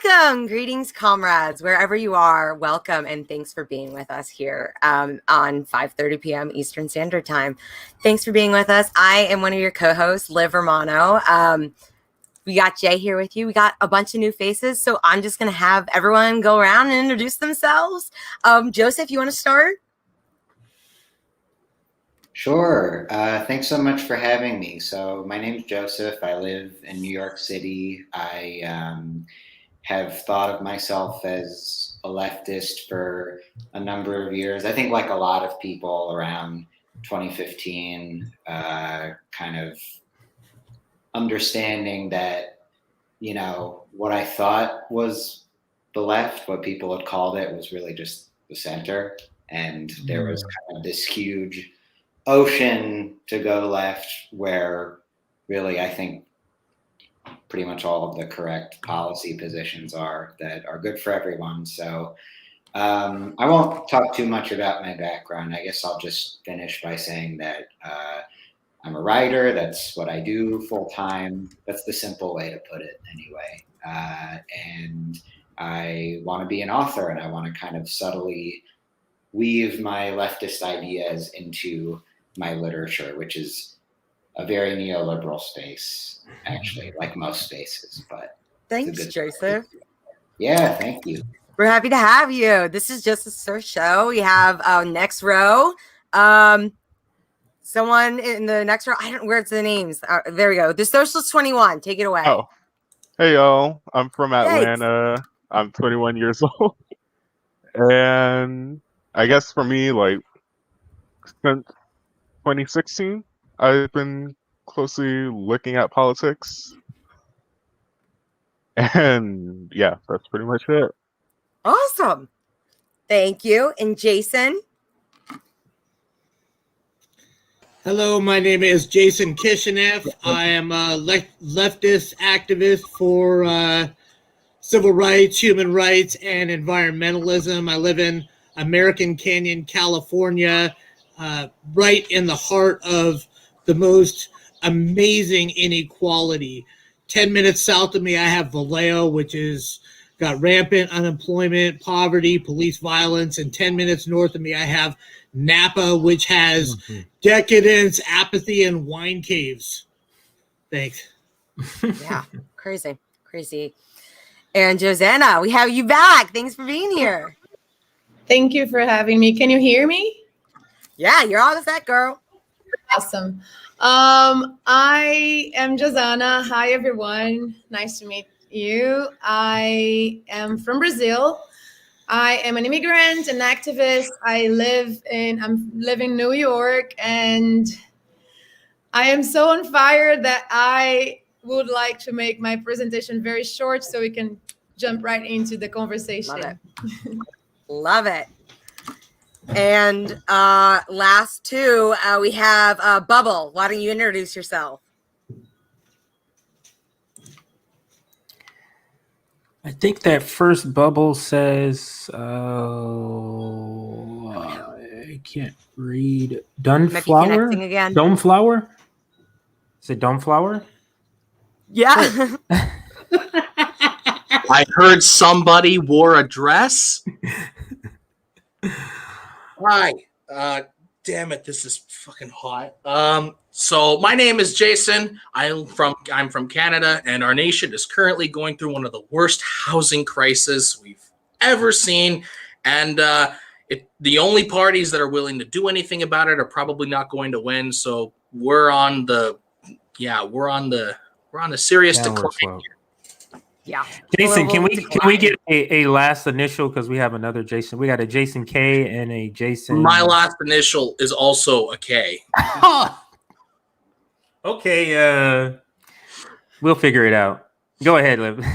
Welcome, greetings, comrades, wherever you are. Welcome, and thanks for being with us here on 5:30 p.m. Eastern Standard Time. Thanks for being with us. I am one of your co-hosts, Liv Romano. We got Jay here with you. We got a bunch of new faces, so I'm just going to have everyone go around and introduce themselves. Joseph, you want to start? Sure. Thanks so much for having me. So my name is Joseph. I live in New York City. I have thought of myself as a leftist for a number of years. I think like a lot of people around 2015, kind of understanding that, you know, what I thought was the left, what people had called it, was really just the center. And there was kind of this huge ocean to go left where really I think pretty much all of the correct policy positions are that are good for everyone. So I won't talk too much about my background. I guess I'll just finish by saying that I'm a writer. That's what I do full time. That's the simple way to put it anyway. And I want to be an author, and I want to kind of subtly weave my leftist ideas into my literature, which is a very neoliberal space, actually, like most spaces. But thanks, Joseph. Yeah, thank you. We're happy to have you. This is just a Sir show. We have next row. Someone in the next row. I don't know where's the names. There we go. The Socialist 21. Take it away. Oh, hey y'all. I'm from Atlanta. I'm 21 years old, and I guess for me, like since 2016, I've been closely looking at politics. And yeah, that's pretty much it. Awesome. Thank you. And Jason? Hello, my name is Jason Kishinev. I am a leftist activist for civil rights, human rights, and environmentalism. I live in American Canyon, California, right in the heart of the most amazing inequality. 10 minutes south of me, I have Vallejo, which is got rampant unemployment, poverty, police violence. And 10 minutes north of me, I have Napa, which has decadence, apathy, and wine caves. Thanks. Yeah, crazy. And Josanna, we have you back. Thanks for being here. Thank you for having me. Can you hear me? Yeah, you're all set, girl. Awesome. I am Josanna. Hi, everyone. Nice to meet you. I am from Brazil. I am an immigrant, an activist. I'm living in New York, and I am so on fire that I would like to make my presentation very short so we can jump right into the conversation. Love it. And last two, we have Bubble. Why don't you introduce yourself? I think that first bubble says, I can't read. Dunflower? Again. Domeflower? Is it Domeflower? Yeah. I heard somebody wore a dress. Hi. Damn it, this is fucking hot. So my name is Jason. I'm from Canada, and our nation is currently going through one of the worst housing crises we've ever seen. And the only parties that are willing to do anything about it are probably not going to win. So we're on the serious decline. Yeah. Jason, can we get a last initial, because we have another Jason. We got a Jason K and a Jason. My last initial is also a K. Okay, we'll figure it out. Go ahead, Liv.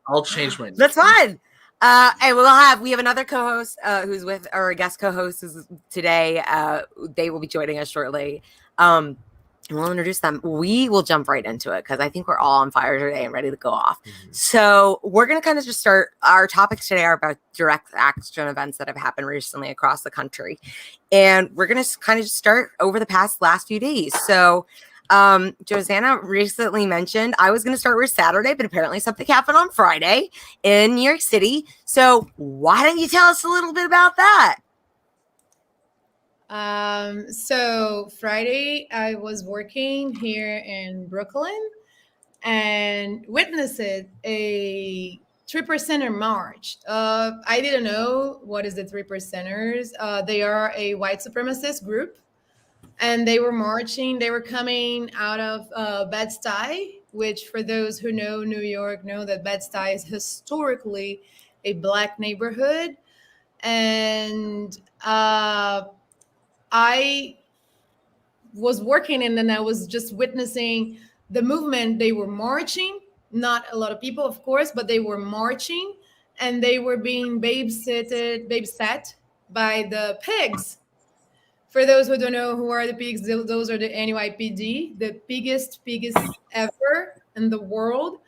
I'll change my name. That's fine. And we have another co-host who's with our guest co-host today. They will be joining us shortly. And we'll introduce them. We will jump right into it because I think we're all on fire today and ready to go off. So we're going to kind of just start. Our topics today are about direct action events that have happened recently across the country. And we're going to kind of just start over the last few days. So Josanna recently mentioned I was going to start with Saturday, but apparently something happened on Friday in New York City. So why don't you tell us a little bit about that? So Friday, I was working here in Brooklyn and witnessed a 3%er march. I didn't know what is the 3%ers. They are a white supremacist group, and they were marching. They were coming out of Bed-Stuy, which, for those who know New York, know that Bed-Stuy is historically a Black neighborhood, and I was working, and then I was just witnessing the movement. They were marching, not a lot of people, of course, but they were marching, and they were being babysat by the pigs. For those who don't know who are the pigs, those are the NYPD, the biggest ever in the world.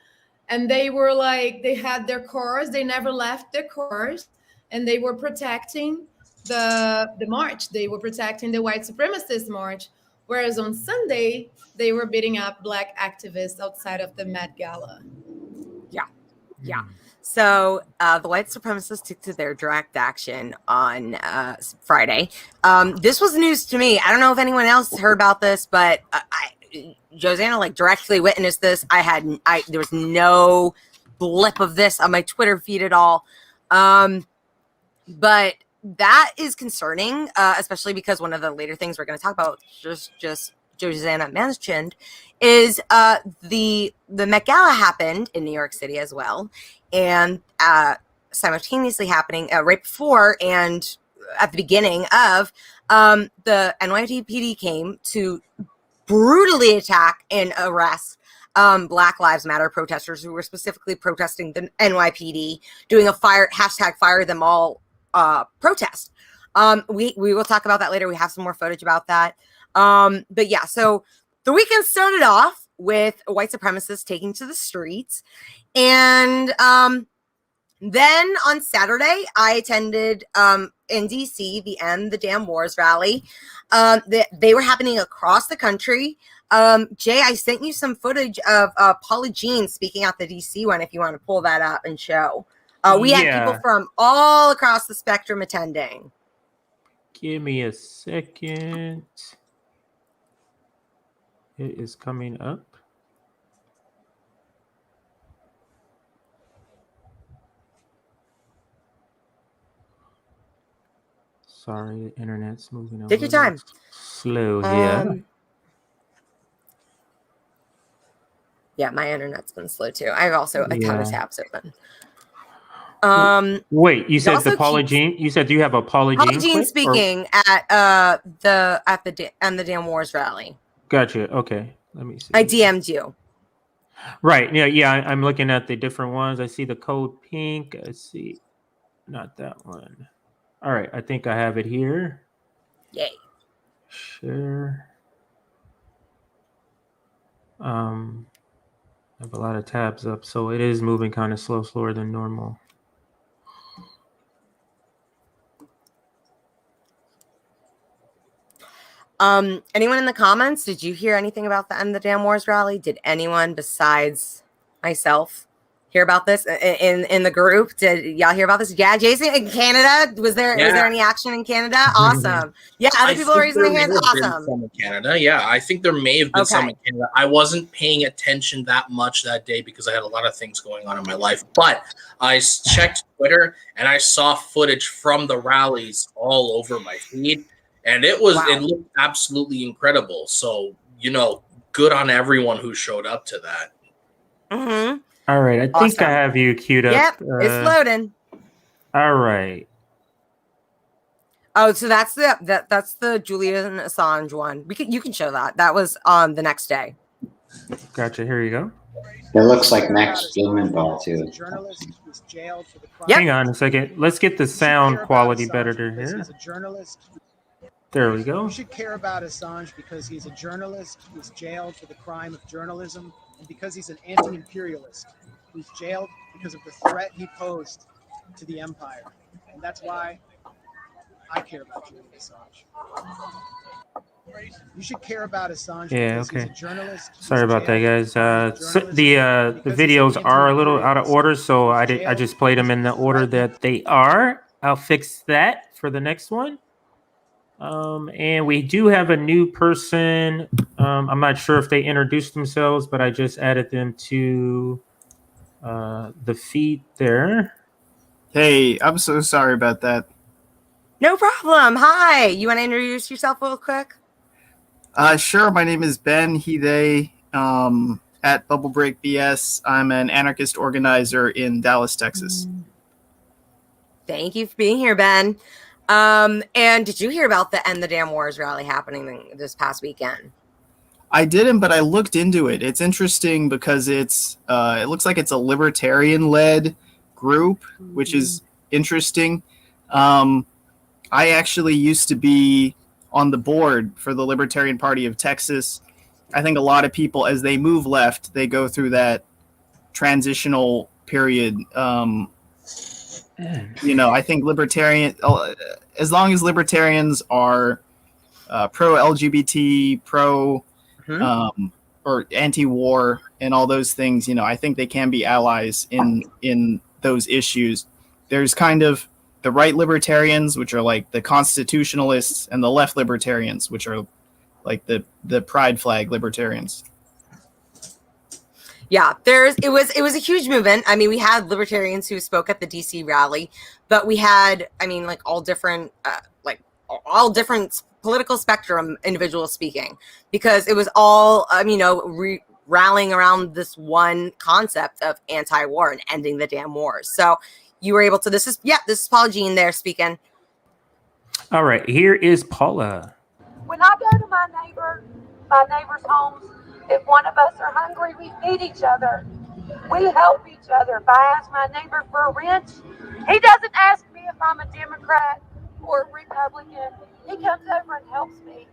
And they were like, they had their cars, they never left their cars, and they were protecting the march. They were protecting the white supremacist march. Whereas on Sunday, they were beating up Black activists outside of the Met Gala. Yeah. So the white supremacists took to their direct action on Friday. This was news to me. I don't know if anyone else heard about this, but Josanna like directly witnessed this. There was no blip of this on my Twitter feed at all. But that is concerning, especially because one of the later things we're going to talk about, just Josanna mentioned, is the Met Gala happened in New York City as well, and simultaneously happening right before and at the beginning of the NYPD came to brutally attack and arrest Black Lives Matter protesters who were specifically protesting the NYPD, doing a #fire them all protest. We will talk about that later. We have some more footage about that. But yeah, so the weekend started off with white supremacists taking to the streets. And then on Saturday, I attended in DC the End the Damn Wars rally. They were happening across the country. Jay, I sent you some footage of Paula Jean speaking at the DC one if you want to pull that up and show. We had people from all across the spectrum attending. Give me a second. It is coming up. Sorry, the internet's moving a Take your little time. slow here. Yeah, my internet's been slow too. I have also a ton of tabs open. Wait, you said the Paula Jean? You said you have a Paula Jean? Paula Jean speaking at the Damn Wars rally. Gotcha. Okay, let me see. I DM'd you. Right. Yeah. I'm looking at the different ones. I see the code pink. I see, not that one. All right. I think I have it here. Yay. Sure. I have a lot of tabs up, so it is moving kind of slower than normal. Anyone in the comments, did you hear anything about the End the Damn Wars rally? Did anyone besides myself hear about this in the group? Did y'all hear about this? Yeah, Jason, in Canada, was there any action in Canada? Awesome. Yeah, other people raising their hands. Awesome. Some in Canada, yeah, I think there may have been some in Canada. I wasn't paying attention that much that day because I had a lot of things going on in my life. But I checked Twitter and I saw footage from the rallies all over my feed, and it looked absolutely incredible. So good on everyone who showed up to that. Mm-hmm. All right, I think I have you queued up. Yep, it's loading. All right. Oh, so that's the Julian Assange one. You can show that. That was on the next day. Gotcha. Here you go. It looks like Max Blumenthal too. Yep. Hang on a second. Let's get the sound quality better to here. There we go. You should care about Assange because he's a journalist who's jailed for the crime of journalism, and because he's an anti-imperialist who's jailed because of the threat he posed to the empire. And that's why I care about Julian Assange. You should care about Assange Yeah, because he's okay. a journalist. Sorry about that, guys. The Because he's videos an are a little out of anti-imperialist. order, so I Jailed just played them in the order that they are. I'll fix that for the next one. And we do have a new person. I'm not sure if they introduced themselves, but I just added them to the feed there. Hey, I'm so sorry about that. No problem. Hi. You want to introduce yourself real quick? Sure, my name is Ben, he, they, at Bubble Break BS. I'm an anarchist organizer in Dallas, Texas. Thank you for being here, Ben. And did you hear about the End the Damn Wars rally happening this past weekend? I didn't, but I looked into it. It's interesting because it looks like it's a libertarian-led group, which is interesting. I actually used to be on the board for the Libertarian Party of Texas. I think a lot of people, as they move left, they go through that transitional period. I think as long as libertarians are pro-LGBT, or anti-war and all those things, I think they can be allies in those issues. There's kind of the right libertarians, which are like the constitutionalists, and the left libertarians, which are like the pride flag libertarians. Yeah, it was a huge movement. I mean, we had libertarians who spoke at the DC rally, but we had, all different political spectrum individuals speaking, because it was all, rallying around this one concept of anti-war and ending the damn wars. So you were able to, this is Paula Jean there speaking. All right, here is Paula. When I go to my neighbor's homes, if one of us are hungry, we feed each other. We help each other. If I ask my neighbor for a wrench, he doesn't ask me if I'm a Democrat or a Republican. He comes over and helps me.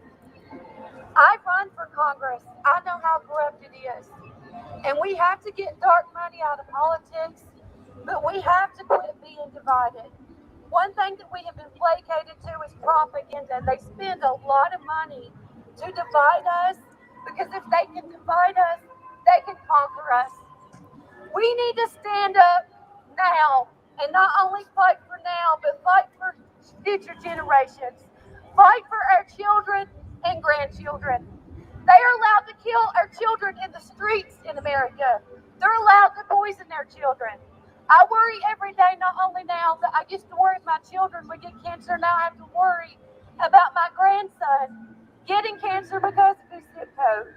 I run for Congress. I know how corrupt it is. And we have to get dark money out of politics, but we have to quit being divided. One thing that we have been placated to is propaganda. They spend a lot of money to divide us, because if they can divide us, they can conquer us. We need to stand up now and not only fight for now, but fight for future generations. Fight for our children and grandchildren. They are allowed to kill our children in the streets in America. They're allowed to poison their children. I worry every day, not only now that I used to worry my children would get cancer, now I have to worry about my grandson getting cancer because of his zip code.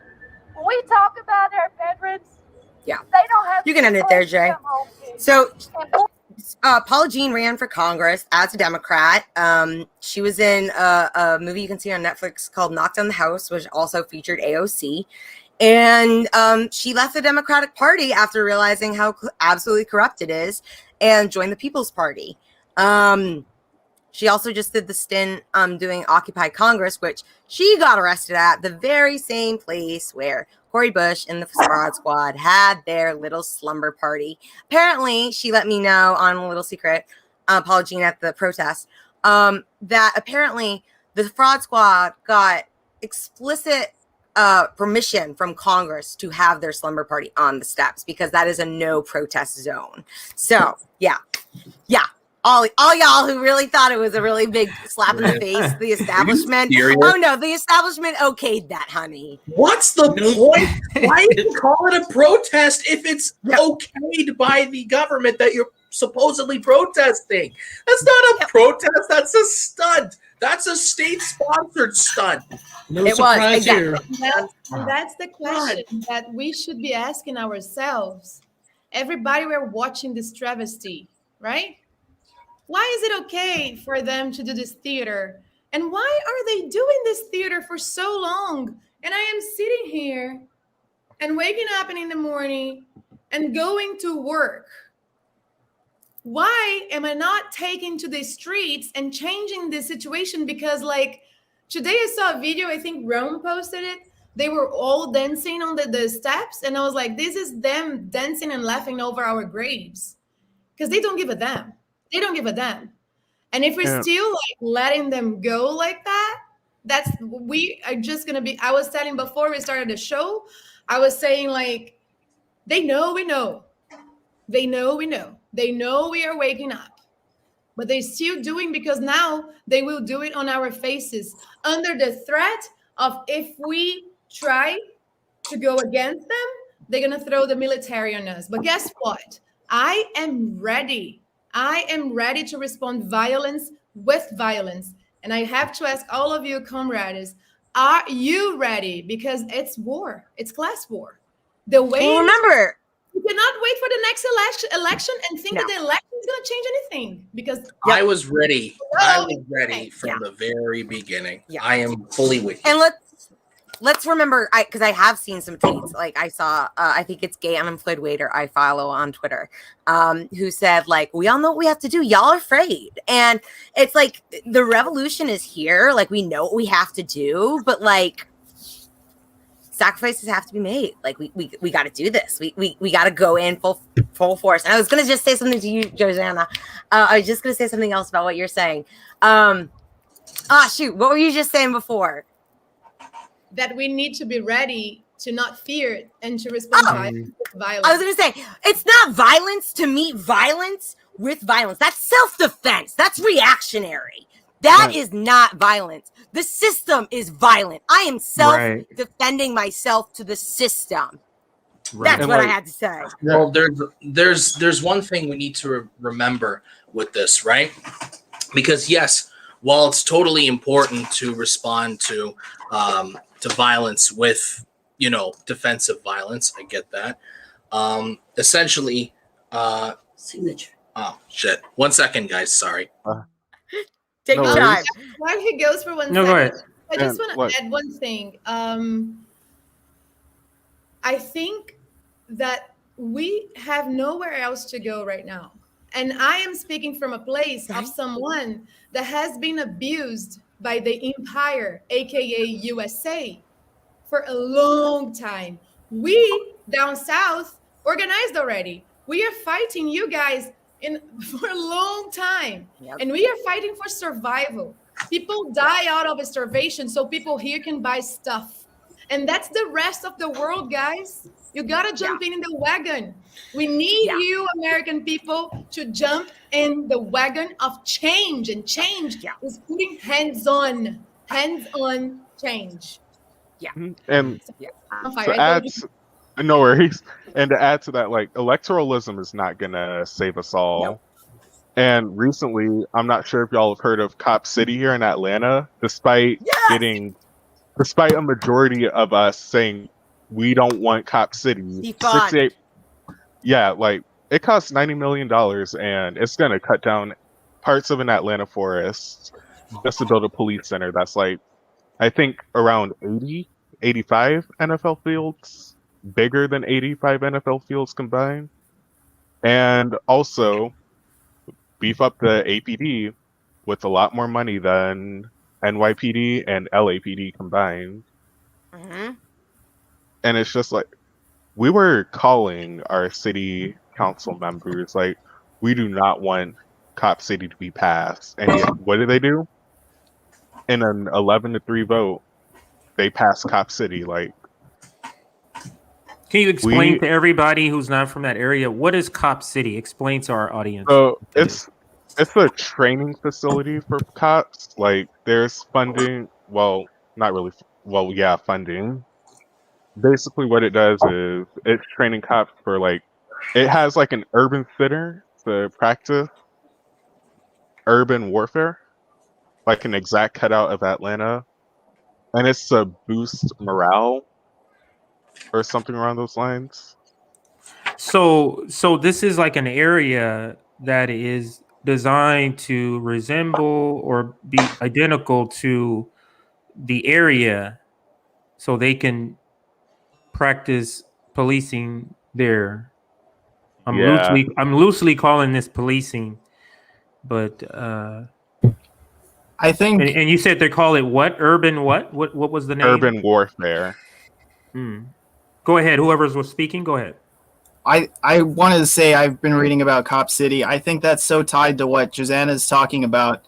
When we talk about our veterans, they don't have. You can end it there, Jay. So, Paula Jean ran for Congress as a Democrat. She was in a movie you can see on Netflix called Knock Down the House, which also featured AOC. And she left the Democratic Party after realizing how absolutely corrupt it is, and joined the People's Party. She also just did the stint doing Occupy Congress, which she got arrested at the very same place where Cori Bush and the Fraud Squad had their little slumber party. Apparently, she let me know on a little secret, Paula Jean, at the protest, that apparently the Fraud Squad got explicit permission from Congress to have their slumber party on the steps, because that is a no protest zone. So, yeah. All y'all who really thought it was a really big slap in the face, the establishment. Oh no, the establishment okayed that, honey. What's the point? Why even call it a protest if it's okayed by the government that you're supposedly protesting? That's not a protest. That's a stunt. That's a state-sponsored stunt. No surprise here. And that's the question that we should be asking ourselves. Everybody, we're watching this travesty, right? Why is it okay for them to do this theater? And why are they doing this theater for so long? And I am sitting here and waking up in the morning and going to work. Why am I not taking to the streets and changing the situation? Because today I saw a video, I think Rome posted it. They were all dancing on the steps. And I was like, this is them dancing and laughing over our graves. Because they don't give a damn. They don't give a damn. And if we're still letting them go like that, we are just gonna be. I was telling before we started the show, I was saying like, they know we know, they know we know, they know we are waking up, but they're still doing, because now they will do it on our faces under the threat of, if we try to go against them, they're gonna throw the military on us. But guess what? I am ready. I am ready to respond violence with violence. And I have to ask all of you, comrades, are you ready? Because it's war. It's class war. The way Well, remember, you cannot wait for the next election and think that the election is going to change anything. Because I was ready. I was ready from the very beginning. I am fully with you. And let's remember, because I have seen some tweets. Like I saw, I think it's Gay Unemployed Waiter I follow on Twitter, who said like, we all know what we have to do. Y'all are afraid, and it's like the revolution is here. Like we know what we have to do, but like sacrifices have to be made. Like we got to do this. We got to go in full force. And I was gonna just say something to you, Josanna. I was just gonna say something else about what you're saying. Shoot, what were you just saying before? That we need to be ready to not fear and to respond with violence. I was going to say, it's not violence to meet violence with violence. That's self-defense. That's reactionary. That is not violence. The system is violent. I am self-defending myself to the system. Right. That's what I had to say. Well, there's one thing we need to remember with this, right? Because yes, while it's totally important to respond to violence with, defensive violence, I get that. Essentially, signature. Oh shit! 1 second, guys. Sorry. Take your time. While he goes for 1 second, go ahead. I just want to add one thing. I think that we have nowhere else to go right now. And I am speaking from a place of someone that has been abused by the empire, aka USA, for a long time. We down south organized already. We are fighting you guys for a long time. And we are fighting for survival. People die out of starvation so people here can buy stuff. And that's the rest of the world, guys. You gotta jump in the wagon. We need you, American people, to jump in the wagon of change. And change is putting hands-on change. And to add, no worries. And to add to that, like, electoralism is not gonna save us all. Nope. And recently, I'm not sure if y'all have heard of Cop City here in Atlanta, despite a majority of us saying we don't want Cop City. 68, like it costs $90 million and it's gonna cut down parts of an Atlanta forest just to build a police center that's like, I think around 85 NFL fields, bigger than 85 NFL fields combined. And also beef up the APD with a lot more money than NYPD and LAPD combined. Mm-hmm. And it's just like, we were calling our city council members, like, we do not want Cop City to be passed. And yet, what did they do? In an 11-3 vote, they passed Cop City. Like, can you explain to everybody who's not from that area, what is Cop City? Explain to our audience. So it's a training facility for cops. Like, there's funding. Well, not really. Well, yeah, funding. Basically, what it does is it's training cops for, like, it has like an urban center to practice urban warfare, like an exact cutout of Atlanta, and it's to boost morale or something around those lines. So this is like an area that is designed to resemble or be identical to the area so they can practice policing there. I'm loosely calling this policing, but I think and you said they call it what? Urban what? What was the name? Urban warfare. Go ahead. Whoever was speaking, go ahead. I wanted to say I've been reading about Cop City. I think that's so tied to what Josanna's talking about.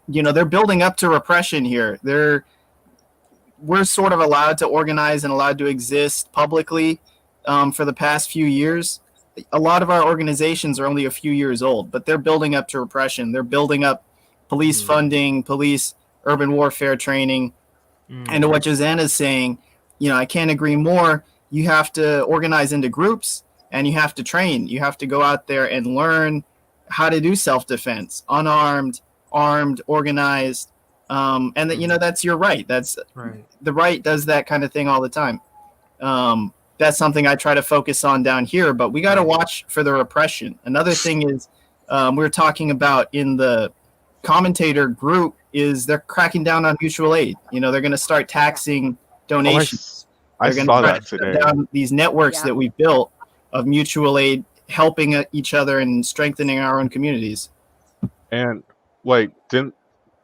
they're building up to repression here. We're sort of allowed to organize and allowed to exist publicly for the past few years. A lot of our organizations are only a few years old, but they're building up to repression. They're building up police funding, police urban warfare training. And to what Josiane is saying, I can't agree more. You have to organize into groups and you have to train. You have to go out there and learn how to do self-defense, unarmed, armed, organized. And that, that's your right. That's right. The right does that kind of thing all the time. That's something I try to focus on down here, but we got to watch for the repression. Another thing is we were talking about in the commentator group is they're cracking down on mutual aid. They're going to start taxing donations. I saw that today. Down these networks that we built of mutual aid, helping each other and strengthening our own communities. And didn't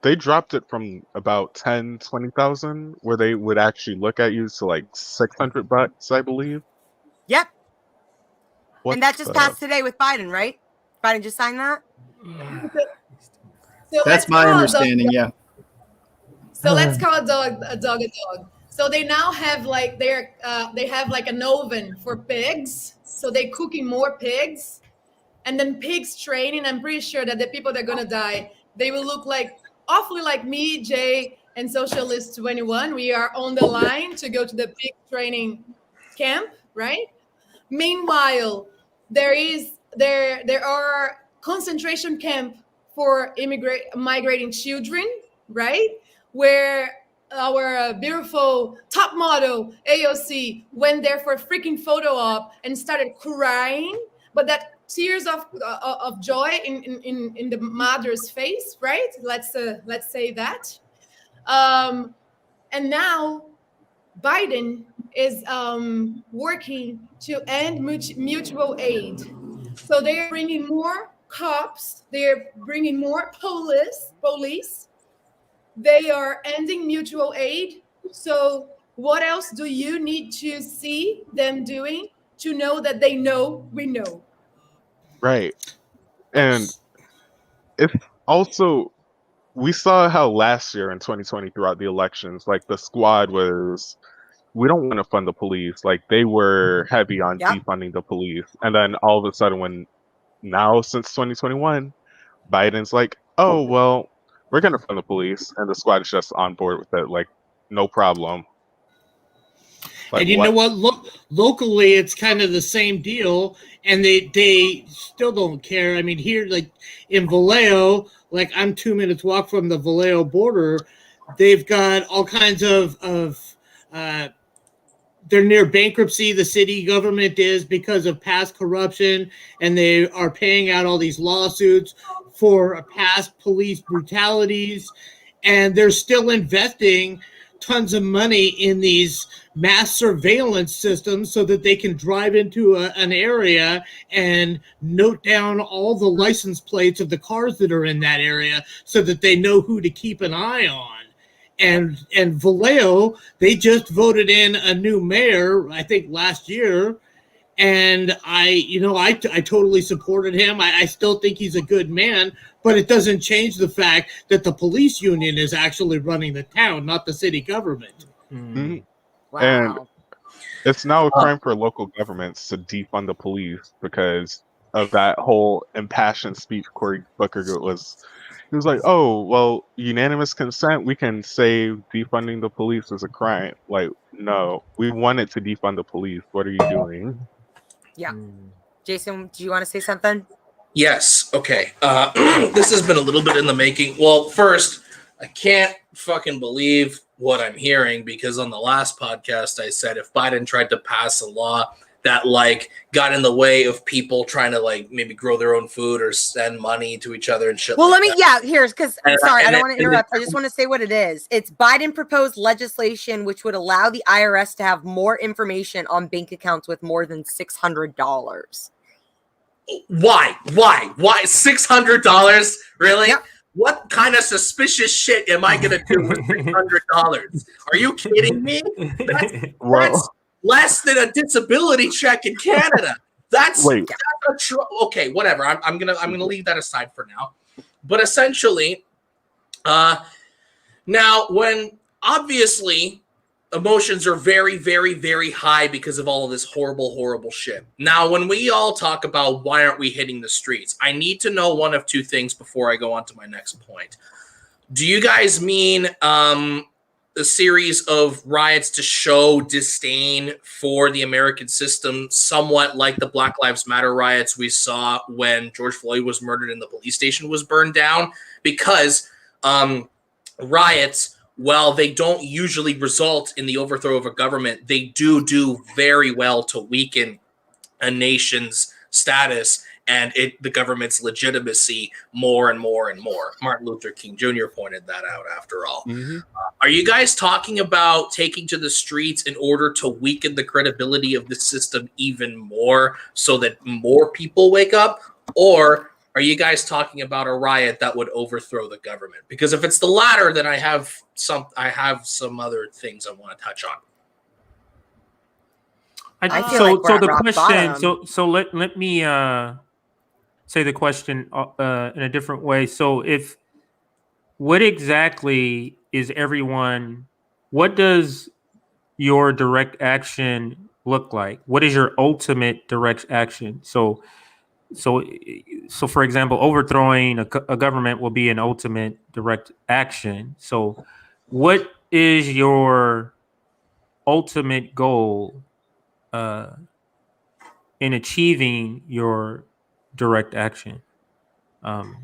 they dropped it from about 10, 20,000 where they would actually look at you to like $600, I believe. Yep. And that just passed today with Biden, right? Biden just signed that? So that's my understanding, yeah. So let's call a dog a dog. So they now have they have like an oven for pigs. So they're cooking more pigs. And then pigs training. I'm pretty sure that the people that are going to die, they will look awfully like me, Jay, and Socialist 21. We are on the line to go to the pig training camp, right? Meanwhile, there are concentration camp for migrating children, right? Where our beautiful top model AOC went there for a freaking photo op and started crying, but that tears of joy in the mother's face, right? Let's say that. And now Biden is working to end mutual aid. So they're bringing more cops. They're bringing more police. They are ending mutual aid. So what else do you need to see them doing to know that they know we know? Right. And it's also, we saw how last year in 2020 throughout the elections, the squad was, we don't want to fund the police. They were heavy on defunding the police. And then all of a sudden since 2021, Biden's like, oh, well, we're going to fund the police. And the squad is just on board with it. No problem. And you know what? Locally, it's kind of the same deal. And they still don't care. I mean, here, in Vallejo, I'm 2 minutes walk from the Vallejo border. They've got all kinds of they're near bankruptcy. The city government is because of past corruption, and they are paying out all these lawsuits for past police brutalities. And they're still investing tons of money in these mass surveillance systems so that they can drive into an area and note down all the license plates of the cars that are in that area so that they know who to keep an eye on. And Vallejo, they just voted in a new mayor, I think last year. And I totally supported him. I still think he's a good man, but it doesn't change the fact that the police union is actually running the town, not the city government. Mm-hmm. Wow. And it's now a crime for local governments to defund the police because of that whole impassioned speech Cory Booker he was like, oh, well, unanimous consent, we can say defunding the police is a crime. No, we wanted to defund the police. What are you doing? Yeah. Jason, do you want to say something? Yes. Okay. This has been a little bit in the making. Well, first, I can't fucking believe what I'm hearing because on the last podcast, I said if Biden tried to pass a law that got in the way of people trying to maybe grow their own food or send money to each other and shit. Well, here's because sorry, I don't want to interrupt. I just want to say what it is. It's Biden proposed legislation which would allow the IRS to have more information on bank accounts with more than $600. Why? $600? Really? Yep. What kind of suspicious shit am I gonna do with $600? Are you kidding me? That's less than a disability check in Canada. That's okay. Whatever. I'm gonna leave that aside for now. But essentially, Now, when obviously emotions are very, very, very high because of all of this horrible, horrible shit. Now, when we all talk about why aren't we hitting the streets, I need to know one of two things before I go on to my next point. Do you guys mean a series of riots to show disdain for the American system, somewhat like the Black Lives Matter riots we saw when George Floyd was murdered and the police station was burned down? Because riots, while they don't usually result in the overthrow of a government, they do very well to weaken a nation's status and the government's legitimacy more and more and more. Martin Luther King Jr. pointed that out, after all. Mm-hmm. Are you guys talking about taking to the streets in order to weaken the credibility of the system even more so that more people wake up? Or are you guys talking about a riot that would overthrow the government? Because if it's the latter, then I have some other things I want to touch on. I feel like we're so at the rock question. bottom. So let me say the question in a different way. So what exactly is everyone? What does your direct action look like? What is your ultimate direct action? So for example, overthrowing a government will be an ultimate direct action. So what is your ultimate goal in achieving your direct action?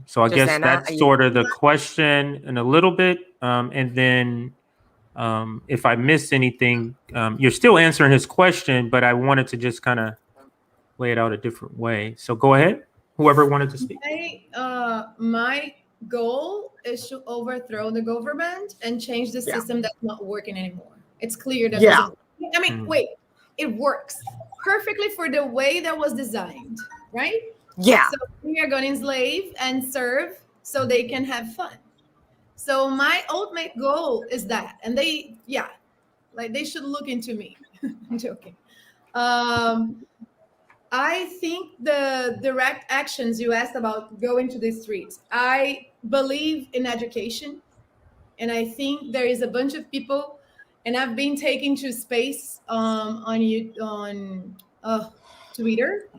So I guess Josanna, that's sort of the question in a little bit. And then if I missed anything, you're still answering his question, but I wanted to just kind of lay it out a different way. So go ahead, whoever wanted to speak. My goal is to overthrow the government and change the system that's not working anymore. It's clear that doesn't. I mean, wait, it works perfectly for the way that was designed, right? Yeah. So we are going to enslave and serve so they can have fun. So my ultimate goal is that, and they should look into me. I'm joking. I think the direct actions you asked about going to the streets, I believe in education. And I think there is a bunch of people, and I've been taking to space on Twitter.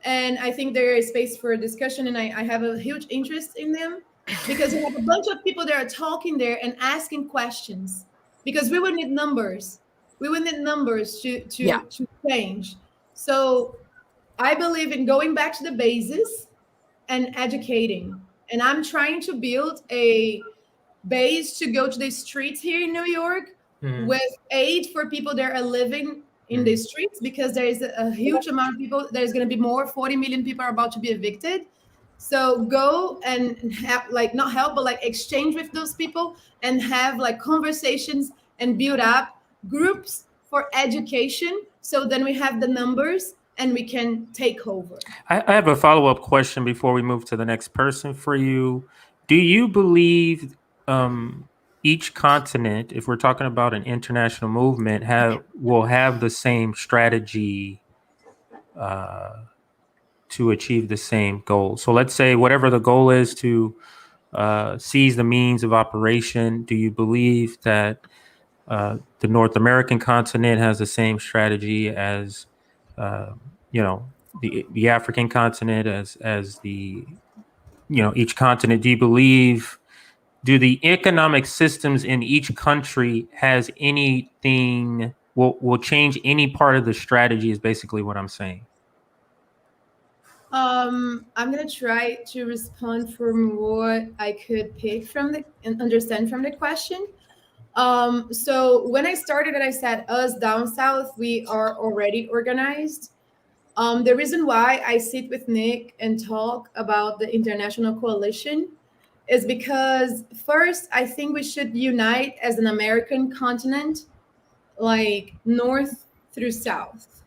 And I think there is space for discussion, and I have a huge interest in them because we have a bunch of people that are talking there and asking questions, because we would need numbers. We would need numbers to change. So I believe in going back to the basis and educating. And I'm trying to build a base to go to the streets here in New York with aid for people that are living in the streets, because there is a huge amount of people. There's going to be more. 40 million people are about to be evicted. So go and have, not help, but exchange with those people and have conversations and build up groups for education. So then we have the numbers and we can take over. I have a follow-up question before we move to the next person for you. Do you believe each continent, if we're talking about an international movement, will have the same strategy to achieve the same goal? So let's say whatever the goal is to seize the means of operation, do you believe that the North American continent has the same strategy as the African continent, as the each continent? Do you believe, do the economic systems in each country has anything will change any part of the strategy, is basically what I'm saying. I'm gonna try to respond from what I could pick from and understand from the question. So when I started it, I said us down south, we are already organized. The reason why I sit with Nick and talk about the international coalition is because first, I think we should unite as an American continent, north through south.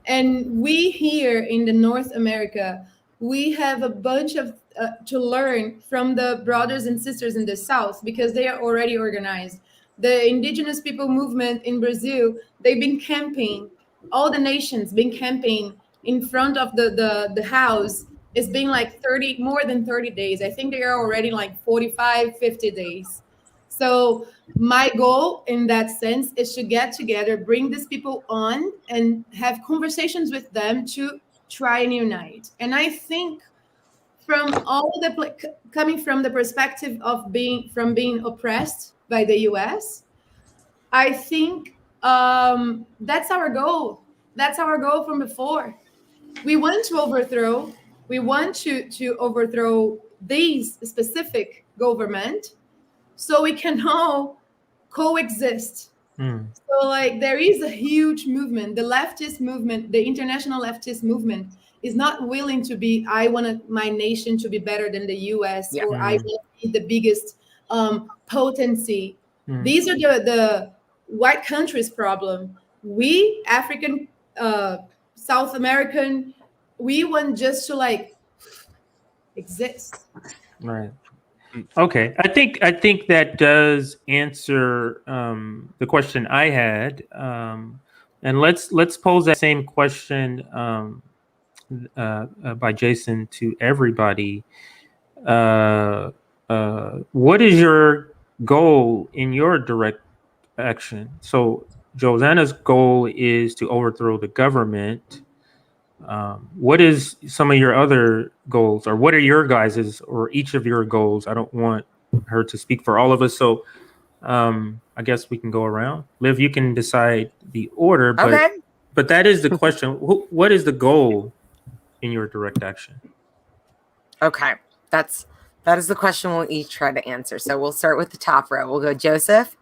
And we here in the North America, we have a bunch of to learn from the brothers and sisters in the South, because they are already organized. The indigenous people movement in Brazil, they've been camping, all the nations been camping in front of the house it's been like more than 30 days. I think they are already like 45, 50 days. So my goal in that sense is to get together, bring these people on and have conversations with them to try and unite. And I think from all coming from the perspective of being oppressed by the US, I think that's our goal. That's our goal from before. We want to overthrow. We want to overthrow these specific government, so we can all coexist. So like there is a huge movement. The leftist movement, the international leftist movement, is not willing to be. I want my nation to be better than the U.S. or I want to be the biggest potency. These are the white countries' problem. We African, South American, we want just to like exist. Right. Okay. I think that does answer the question I had. And let's pose that same question by Jason to everybody. What is your goal in your direct action? So Josanna's goal is to overthrow the government. What is some of your other goals, or what are your guys's, or each of your goals? I don't want her to speak for all of us, so I guess we can go around. Liv, you can decide the order, but that is the question. What is the goal in your direct action? Okay, that is the question we'll each try to answer. So we'll start with the top row. We'll go Joseph.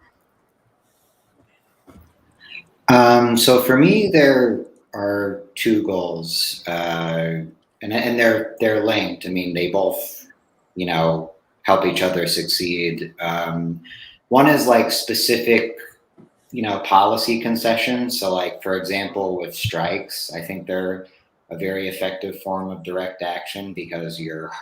So for me, there are two goals, and they're linked. I mean, they both, help each other succeed. One is like specific, policy concessions. So like, for example, with strikes, I think they're a very effective form of direct action because you're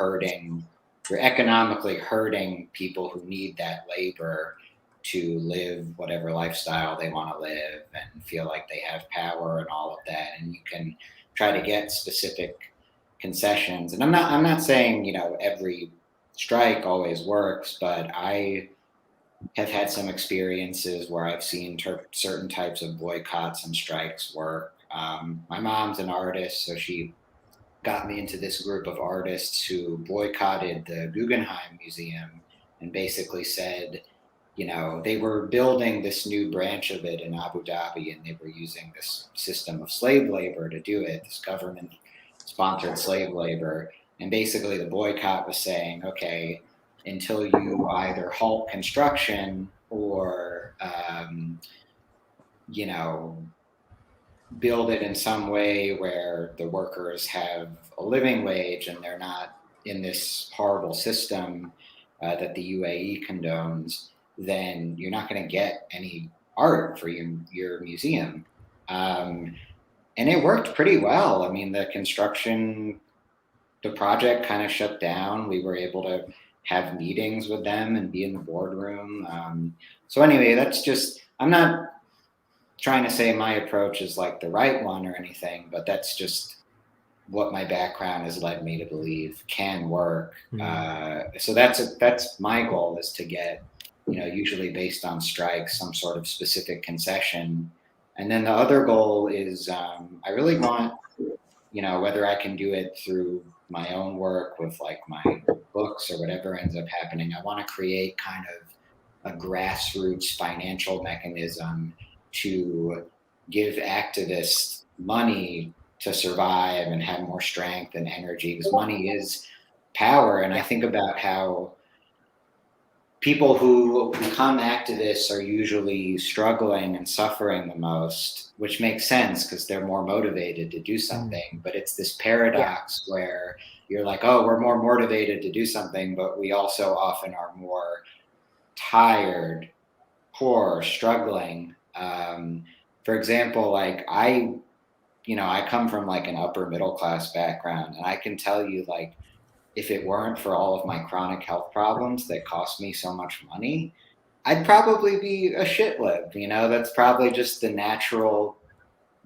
economically hurting people who need that labor to live whatever lifestyle they want to live and feel like they have power and all of that. And you can try to get specific concessions. And I'm not saying, every strike always works, but I have had some experiences where I've seen certain types of boycotts and strikes work. My mom's an artist, so she got me into this group of artists who boycotted the Guggenheim Museum and basically said, they were building this new branch of it in Abu Dhabi, and they were using this system of slave labor to do it, this government-sponsored slave labor. And basically the boycott was saying, okay, until you either halt construction or, build it in some way where the workers have a living wage and they're not in this horrible system that the UAE condones, then you're not going to get any art for your museum. And it worked pretty well. I mean, the project kind of shut down. We were able to have meetings with them and be in the boardroom. So anyway, I'm not trying to say my approach is like the right one or anything, but that's just what my background has led me to believe can work. So that's my goal, is to get, usually based on strikes, some sort of specific concession. And then the other goal is I really want, whether I can do it through my own work with like my books or whatever ends up happening, I want to create kind of a grassroots financial mechanism to give activists money to survive and have more strength and energy, because money is power. And I think about how people who become activists are usually struggling and suffering the most, which makes sense because they're more motivated to do something. But it's this paradox where you're like, oh, we're more motivated to do something, but we also often are more tired, poor, struggling. For example, like I come from like an upper middle class background, and I can tell you, like, if it weren't for all of my chronic health problems that cost me so much money, I'd probably be a shit-lib. That's probably just the natural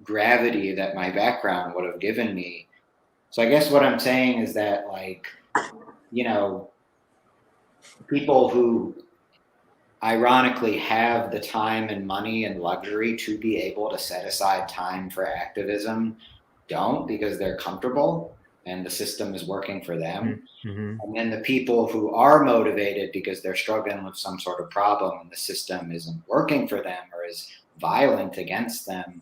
gravity that my background would have given me. So I guess what I'm saying is that, like, you know, people who ironically have the time and money and luxury to be able to set aside time for activism don't, because they're comfortable and the system is working for them. Mm-hmm. And then the people who are motivated because they're struggling with some sort of problem and the system isn't working for them or is violent against them,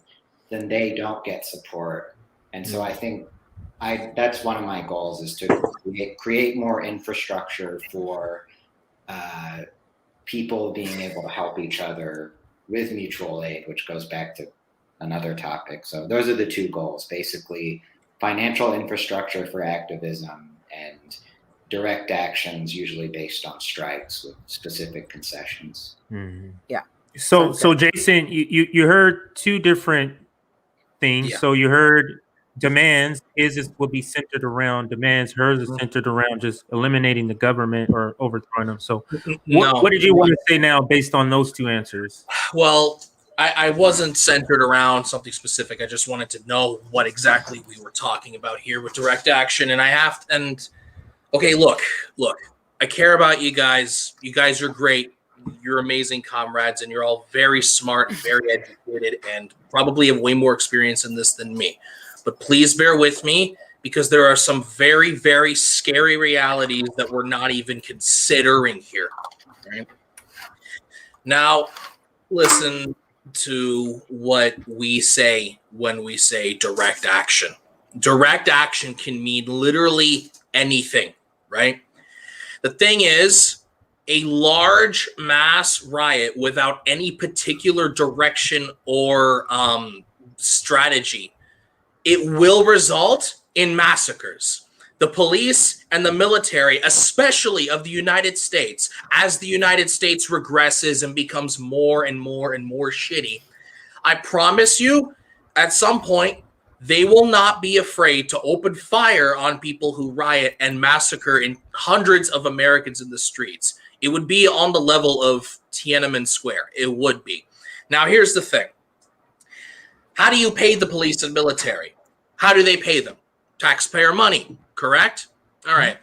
then they don't get support. And so I think that's one of my goals, is to create more infrastructure for people being able to help each other with mutual aid, which goes back to another topic. So those are the two goals, basically: financial infrastructure for activism and direct actions, usually based on strikes with specific concessions. Mm-hmm. Yeah. So Jason, you heard two different things. Yeah. So you heard demands, his will be centered around demands, hers is centered around just eliminating the government or overthrowing them. So what did you want to say now based on those two answers? Well, I wasn't centered around something specific. I just wanted to know what exactly we were talking about here with direct action. And okay, look, I care about you guys. You guys are great. You're amazing comrades, and you're all very smart, very educated, and probably have way more experience in this than me. But please bear with me, because there are some very, very scary realities that we're not even considering here. Right? Now, listen to what we say when we say direct action. Direct action can mean literally anything, right? The thing is, a large mass riot without any particular direction or strategy, it will result in massacres. The police and the military, especially of the United States, as the United States regresses and becomes more and more and more shitty, I promise you, at some point, they will not be afraid to open fire on people who riot and massacre in hundreds of Americans in the streets. It would be on the level of Tiananmen Square. It would be. Now, here's the thing. How do you pay the police and military? How do they pay them? Taxpayer money, correct? All right.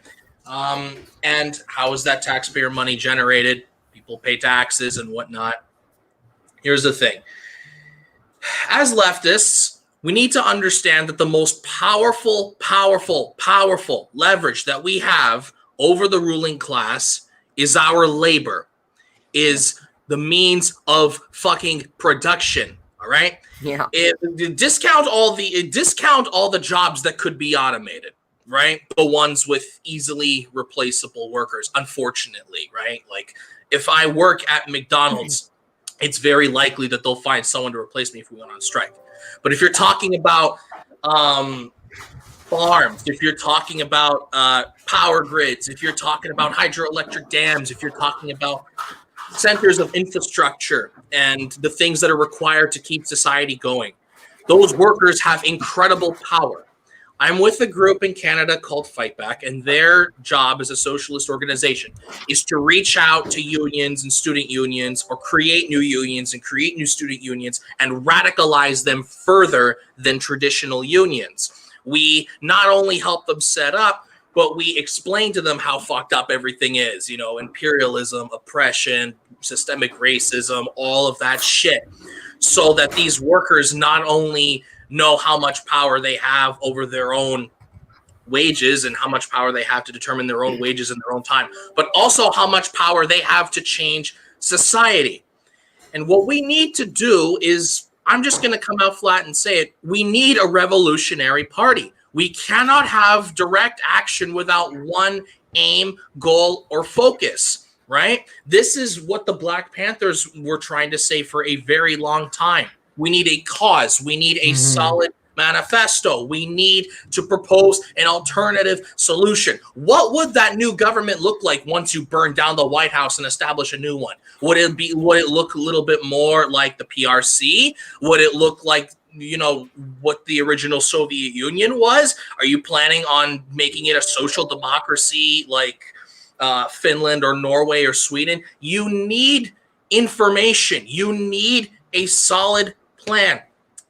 And how is that taxpayer money generated? People pay taxes and whatnot. Here's the thing. As leftists, we need to understand that the most powerful leverage that we have over the ruling class is our labor, is the means of fucking production. All right. Yeah. Discount all the jobs that could be automated, right? The ones with easily replaceable workers, unfortunately, right? Like, if I work at McDonald's, it's very likely that they'll find someone to replace me if we went on strike. But if you're talking about farms, if you're talking about power grids, if you're talking about hydroelectric dams, if you're talking about centers of infrastructure and the things that are required to keep society going, those workers have incredible power. I'm with a group in Canada called Fight Back, and their job as a socialist organization is to reach out to unions and student unions, or create new unions and create new student unions, and radicalize them further than traditional unions. We not only help them set up, but we explain to them how fucked up everything is, you know, imperialism, oppression, systemic racism, all of that shit, so that these workers not only know how much power they have over their own wages and how much power they have to determine their own wages in their own time, but also how much power they have to change society. And what we need to do is, I'm just going to come out flat and say it, we need a revolutionary party. We cannot have direct action without one aim, goal, or focus, right? This is what the Black Panthers were trying to say for a very long time. We need a cause. We need a solid manifesto. We need to propose an alternative solution. What would that new government look like once you burn down the White House and establish a new one? Would it look a little bit more like the PRC? Would it look like, you know, what the original Soviet Union was? Are you planning on making it a social democracy like Finland or Norway or Sweden? You need information. You need a solid plan.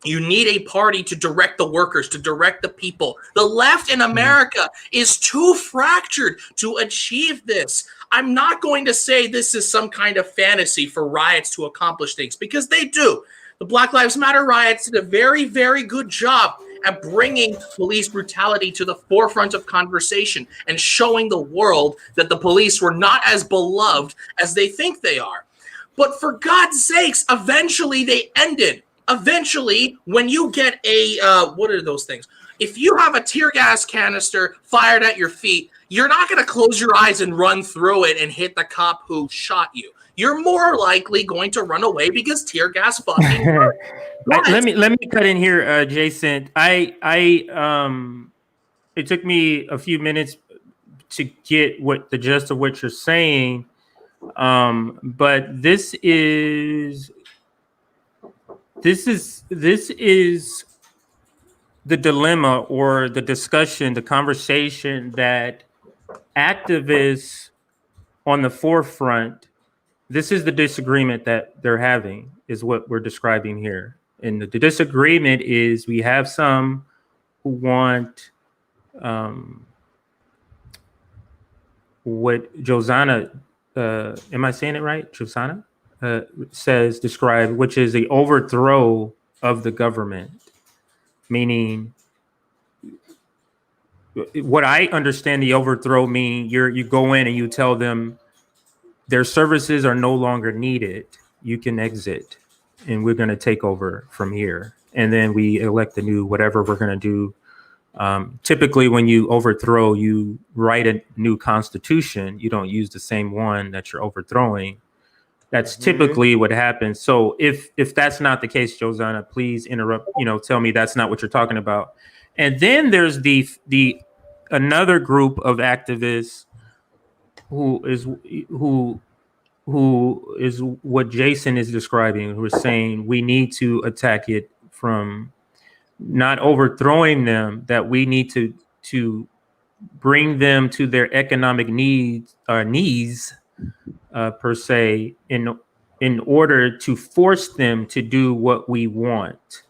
You need a party to direct the workers, to direct the people. The left in America is too fractured to achieve this. I'm not going to say this is some kind of fantasy for riots to accomplish things, because they do. The Black Lives Matter riots did a very, very good job at bringing police brutality to the forefront of conversation and showing the world that the police were not as beloved as they think they are. But for God's sakes, eventually they ended. Eventually, when you get a, what are those things? If you have a tear gas canister fired at your feet, you're not going to close your eyes and run through it and hit the cop who shot you. You're more likely going to run away because tear gas fucking hurt. Let me cut in here, Jason. It took me a few minutes to get what the gist of what you're saying, but this is the dilemma or the discussion, the conversation that activists on the forefront. This is the disagreement that they're having, is what we're describing here. And the disagreement is we have some who want what Josanna, am I saying it right? Josanna described, which is the overthrow of the government, meaning what I understand the overthrow mean, you go in and you tell them their services are no longer needed. You can exit, and we're going to take over from here. And then we elect a new whatever we're going to do. Typically, when you overthrow, you write a new constitution. You don't use the same one that you're overthrowing. That's typically what happens. So if that's not the case, Josanna, please interrupt. Tell me that's not what you're talking about. And then there's the another group of activists who is what Jason is describing, who is saying we need to attack it from not overthrowing them, that we need to bring them to their economic needs per se, in order to force them to do what we want,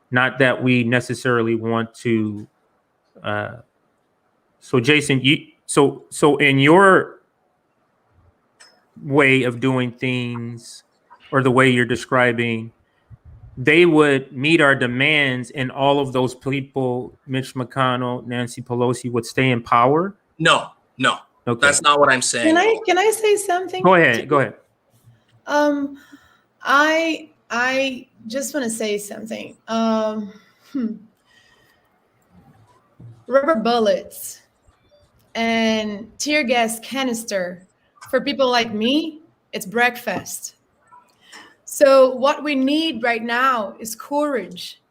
not that we necessarily want to. So Jason, so in your way of doing things, or the way you're describing, they would meet our demands, and all of those people, Mitch McConnell, Nancy Pelosi, would stay in power? No. Okay. That's not what I'm saying. Can I say something? Go ahead. I just want to say something. Rubber bullets and tear gas canister, for people like me, it's breakfast. So what we need right now is courage.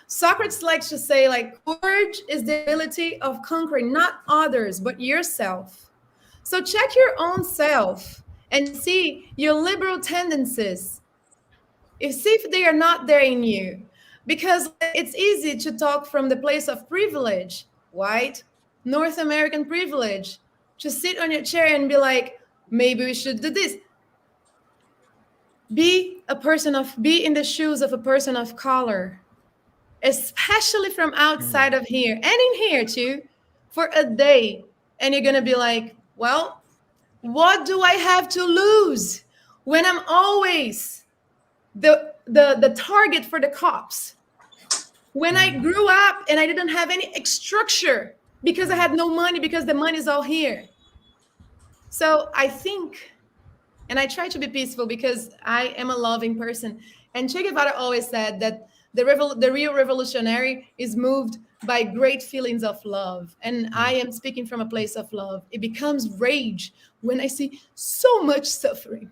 Socrates likes to say, like, courage is the ability of conquering not others, but yourself. So check your own self and see your liberal tendencies. See if they are not there in you. Because it's easy to talk from the place of privilege, white, North American privilege, to sit on your chair and be like, maybe we should do this. Be in the shoes of a person of color, especially from outside of here and in here too, for a day. And you're going to be like, well, what do I have to lose when I'm always the target for the cops? When I grew up and I didn't have any structure because I had no money, because the money's all here. So I think, and I try to be peaceful because I am a loving person. And Che Guevara always said that the real revolutionary is moved by great feelings of love. And I am speaking from a place of love. It becomes rage when I see so much suffering.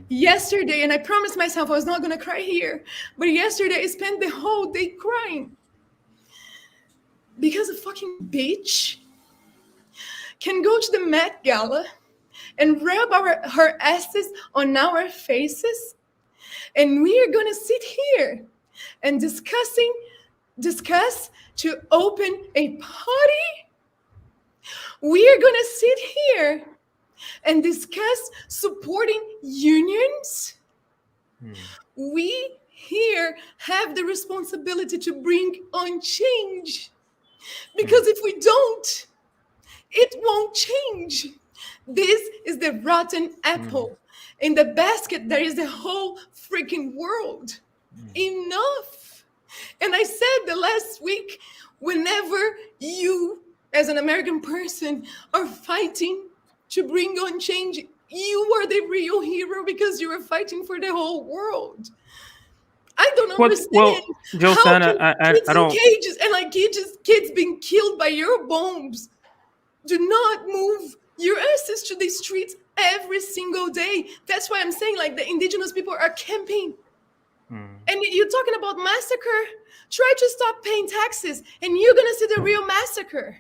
Yesterday, and I promised myself I was not going to cry here, but yesterday I spent the whole day crying because a fucking bitch can go to the Met Gala and rub her asses on our faces, and we are going to sit here and discuss to open a party. We are going to sit here and discuss supporting unions. We here here have the responsibility to bring on change. Because if we don't, it won't change. This is the rotten apple. In the basket, there is the whole freaking world. Enough. And I said the last week, whenever you, as an American person, are fighting to bring on change, you are the real hero because you are fighting for the whole world. I don't understand Josanna, how kids I don't. in cages and like kids being killed by your bombs do not move your asses to the streets every single day. That's why I'm saying like the indigenous people are camping. And you're talking about massacre. Try to stop paying taxes, and you're gonna see the real massacre.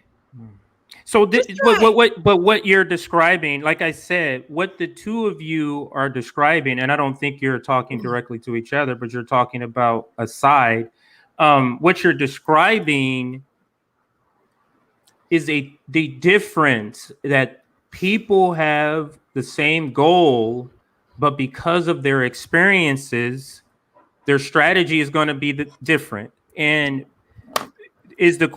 So, what you're describing, like I said, what the two of you are describing, and I don't think you're talking directly to each other, but you're talking about a side. What you're describing is the difference that people have the same goal, but because of their experiences, their strategy is going to be different. And is the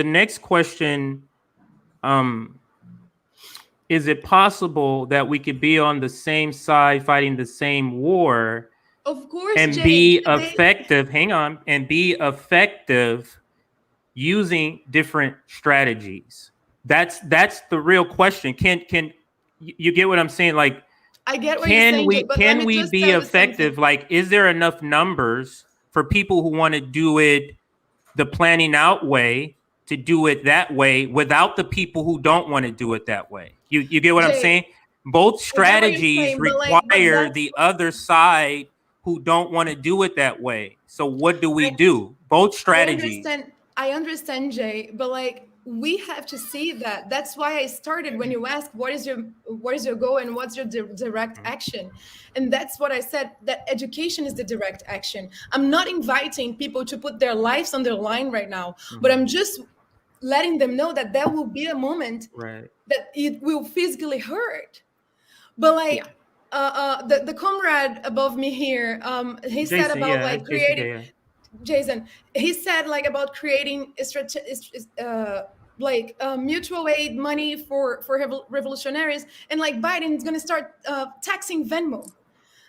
next question, is it possible that we could be on the same side fighting the same war, of course, and be effective, and be effective using different strategies? That's the real question. Can you get what I'm saying? Like, I get what you're saying, Jay, but can we be effective? Like, is there enough numbers for people who want to do it the planning out way to do it that way without the people who don't want to do it that way? You get what I'm saying? Both strategies require the other side who don't want to do it that way. So what do we do? Both strategies. I understand, Jay, but like, we have to see that. That's why I started when you ask what is your goal and what's your direct action, and that's what I said, that education is the direct action. I'm not inviting people to put their lives on the line right now, but I'm just letting them know that there will be a moment that it will physically hurt. But like the comrade above me here, he said about creating. Jason, he said like about creating mutual aid money for revolutionaries, and like Biden's gonna start taxing Venmo,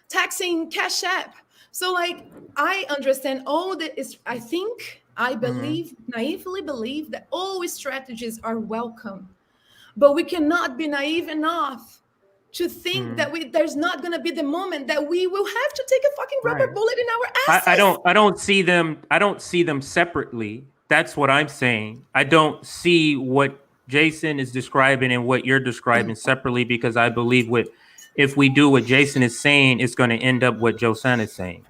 taxing Cash App. So like, I understand all that is. I believe, naively believe that all strategies are welcome, but we cannot be naive enough to think that there's not going to be the moment that we will have to take a fucking rubber bullet in our asses. I don't see them separately. That's what I'm saying. I don't see what Jason is describing and what you're describing separately, because I believe if we do what Jason is saying, it's going to end up what Josanna is saying.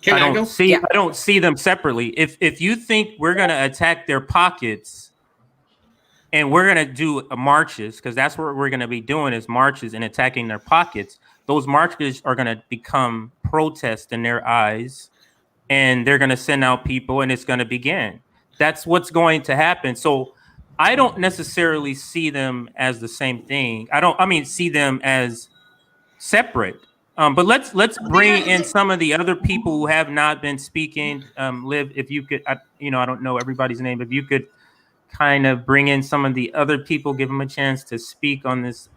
I don't see them separately. If you think we're going to attack their pockets and we're going to do marches, because that's what we're going to be doing, is marches and attacking their pockets, those marches are going to become protests in their eyes, and they're going to send out people, and it's going to begin. That's what's going to happen. So I don't necessarily see them as the same thing. See them as separate. But let's bring in some of the other people who have not been speaking. Liv, if you could, I don't know everybody's name. If you could kind of bring in some of the other people, give them a chance to speak on this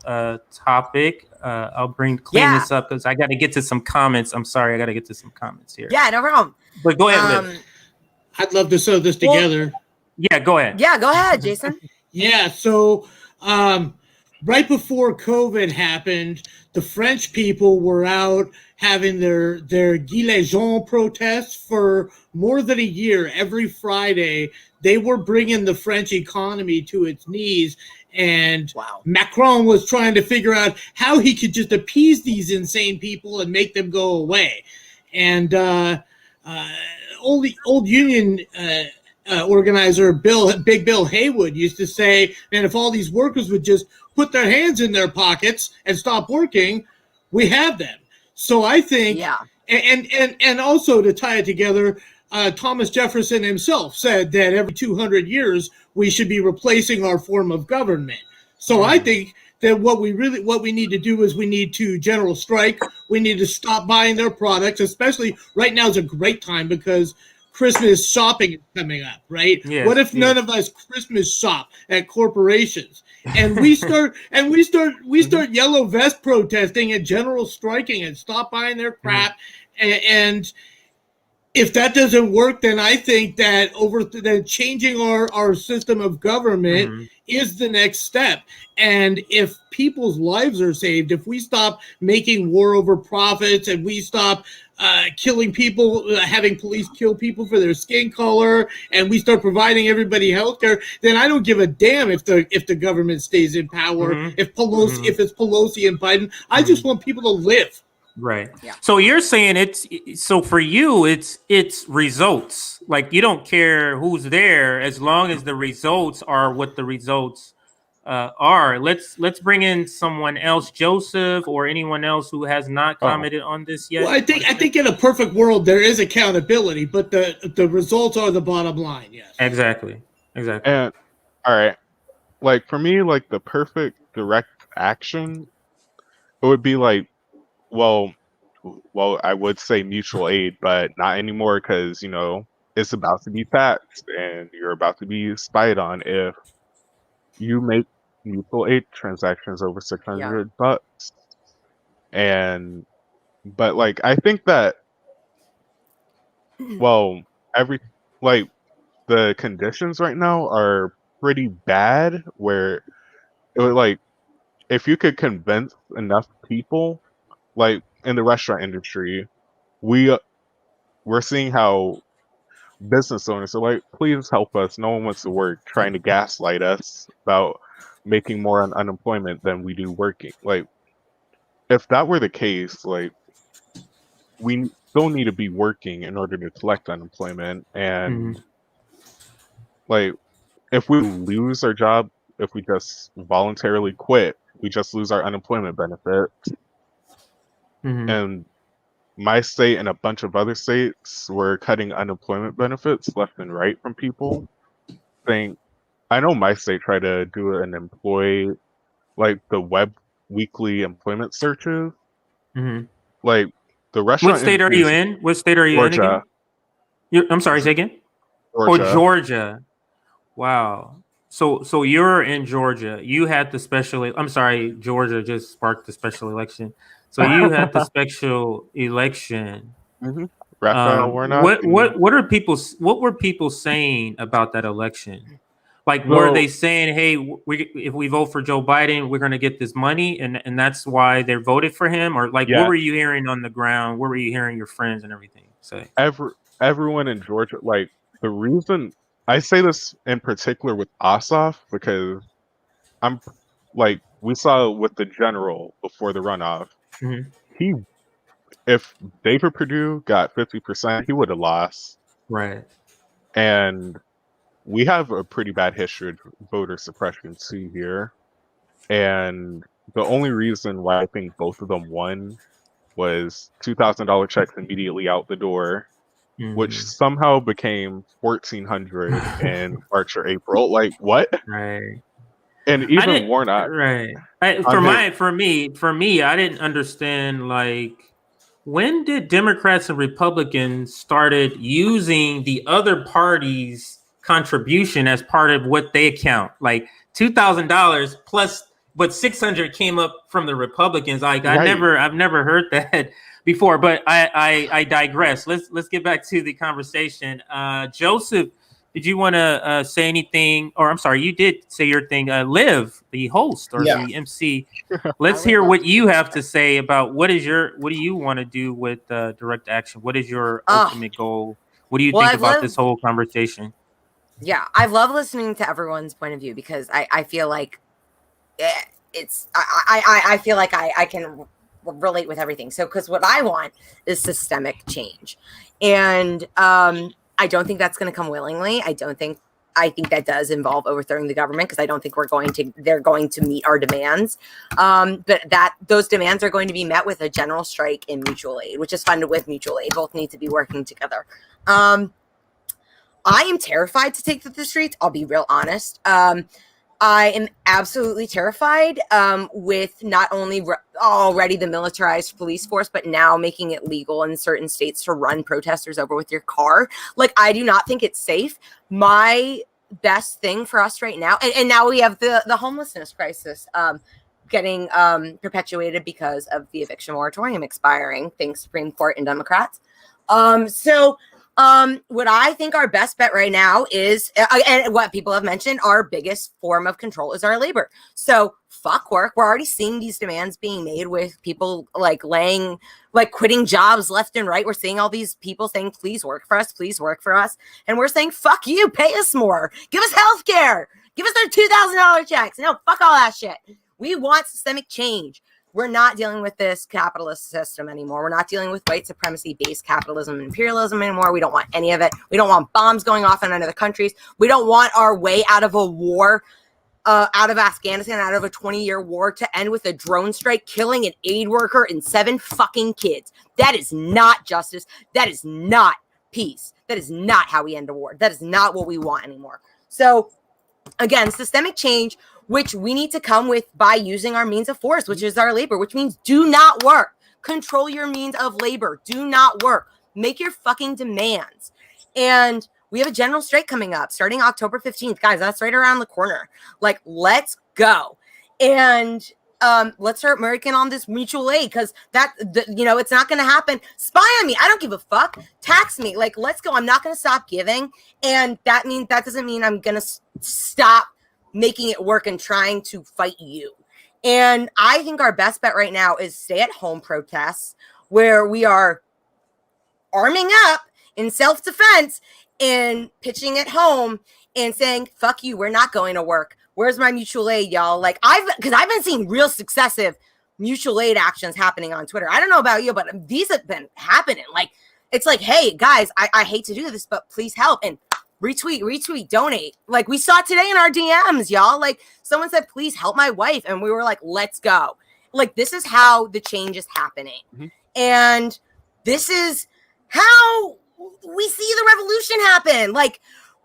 topic. I'll clean this up because I got to get to some comments. I'm sorry, I got to get to some comments here. Yeah, no problem. But go ahead, Liv. I'd love to sew this together. Yeah, go ahead. Yeah, go ahead, Jason. Yeah, so right before COVID happened, the French people were out having their Gilets jaunes protests for more than a year. Every Friday, they were bringing the French economy to its knees. And Macron was trying to figure out how he could just appease these insane people and make them go away. And old union organizer Big Bill Haywood used to say, man, if all these workers would just put their hands in their pockets and stop working, we have them. So I think, and also to tie it together, Thomas Jefferson himself said that every 200 years we should be replacing our form of government. So I think then what we need to do is we need to general strike. We need to stop buying their products, especially right now is a great time because Christmas shopping is coming up, right? Yes, what if none of us Christmas shop at corporations and we start yellow vest protesting and general striking and stop buying their crap and if that doesn't work, then I think that changing our system of government is the next step. And if people's lives are saved, if we stop making war over profits and we stop killing people, having police kill people for their skin color, and we start providing everybody health care, then I don't give a damn if the government stays in power, if it's Pelosi and Biden. I just want people to live. Right. Yeah. So you're saying so for you it's results. Like you don't care who's there as long as the results are what the results are. Let's bring in someone else, Joseph, or anyone else who has not commented on this yet. Well, I think in a perfect world there is accountability, but the results are the bottom line. Yes. Exactly. And all right, like for me, like the perfect direct action, it would be like. Well, I would say mutual aid, but not anymore because, it's about to be taxed and you're about to be spied on if you make mutual aid transactions over $600. But like, I think that, the conditions right now are pretty bad where it would like, if you could convince enough people, like in the restaurant industry, we're seeing how business owners are like, please help us. No one wants to work, trying to gaslight us about making more on unemployment than we do working. Like, if that were the case, like, we still need to be working in order to collect unemployment. And like, if we lose our job, if we just voluntarily quit, we just lose our unemployment benefits. And my state and a bunch of other states were cutting unemployment benefits left and right from people. I know my state tried to do an employee, like the web weekly employment searches. Like the restaurant. What state are you in? What state are you Georgia. in again? I'm sorry, say again. Georgia. Oh, Georgia. Wow. So you're in Georgia. You had the special. I'm sorry, Georgia just sparked the special election. So you had the special election. Raphael Warnock. What were people saying about that election? Like, were they saying, "Hey, if we vote for Joe Biden, we're going to get this money," and that's why they voted for him? Or like, what were you hearing on the ground? What were you hearing your friends and everything say? Everyone in Georgia, like the reason I say this in particular with Ossoff because I'm like we saw with the general before the runoff. If David Perdue got 50%, he would have lost. Right. And we have a pretty bad history of voter suppression too here. And the only reason why I think both of them won was $2,000 checks immediately out the door, which somehow became $1,400 in March or April. Like what? Right. And even Warnock. Right. For me, I didn't understand, like, when did Democrats and Republicans started using the other party's contribution as part of what they count? Like $2,000 plus, but $600 came up from the Republicans. Like I've never heard that before. But I digress. Let's get back to the conversation. Joseph, did you want to say anything? Or I'm sorry, you did say your thing. Liv, the host or the MC. Let's hear what you have to say about what do you want to do with direct action? What is your ultimate goal? What do you think about this whole conversation? Yeah, I love listening to everyone's point of view because I feel like I feel like I can relate with everything. So, because what I want is systemic change, and I don't think that's going to come willingly. I think that does involve overthrowing the government because I don't think they're going to meet our demands. But those demands are going to be met with a general strike in mutual aid, which is funded with mutual aid. Both need to be working together. I am terrified to take to the streets. I'll be real honest. I am absolutely terrified with not only already the militarized police force, but now making it legal in certain states to run protesters over with your car. Like, I do not think it's safe. My best thing for us right now, and now we have the homelessness crisis getting perpetuated because of the eviction moratorium expiring, thanks Supreme Court and Democrats. What I think our best bet right now is, and what people have mentioned, our biggest form of control is our labor. So fuck work. We're already seeing these demands being made with people quitting jobs left and right. We're seeing all these people saying, please work for us, please work for us. And we're saying, fuck you, pay us more. Give us health care. Give us our $2,000 checks. No, fuck all that shit. We want systemic change. We're not dealing with this capitalist system anymore. We're not dealing with white supremacy-based capitalism and imperialism anymore. We don't want any of it. We don't want bombs going off in other countries. We don't want our way out of a war, out of Afghanistan, out of a 20-year war to end with a drone strike killing an aid worker and 7 fucking kids. That is not justice. That is not peace. That is not how we end a war. That is not what we want anymore. So, again, systemic change, which we need to come with by using our means of force, which is our labor, which means do not work. Control your means of labor. Do not work. Make your fucking demands. And we have a general strike coming up starting October 15th. Guys, that's right around the corner. Like, let's go. And let's start working on this mutual aid, because it's not going to happen. Spy on me. I don't give a fuck. Tax me. Like, let's go. I'm not going to stop giving. And that doesn't mean I'm going to stop making it work and trying to fight you. And I think our best bet right now is stay-at-home protests, where we are arming up in self-defense and pitching at home and saying, fuck you, we're not going to work. Where's my mutual aid, y'all? Like, because I've been seeing real successive mutual aid actions happening on Twitter. I don't know about you, but these have been happening. Like, it's like, hey, guys, I hate to do this, but please help. And retweet, donate. Like, we saw today in our DMs, y'all. Like, someone said, please help my wife. And we were like, let's go. Like, this is how the change is happening. Mm-hmm. And this is how we see the revolution happen. Like,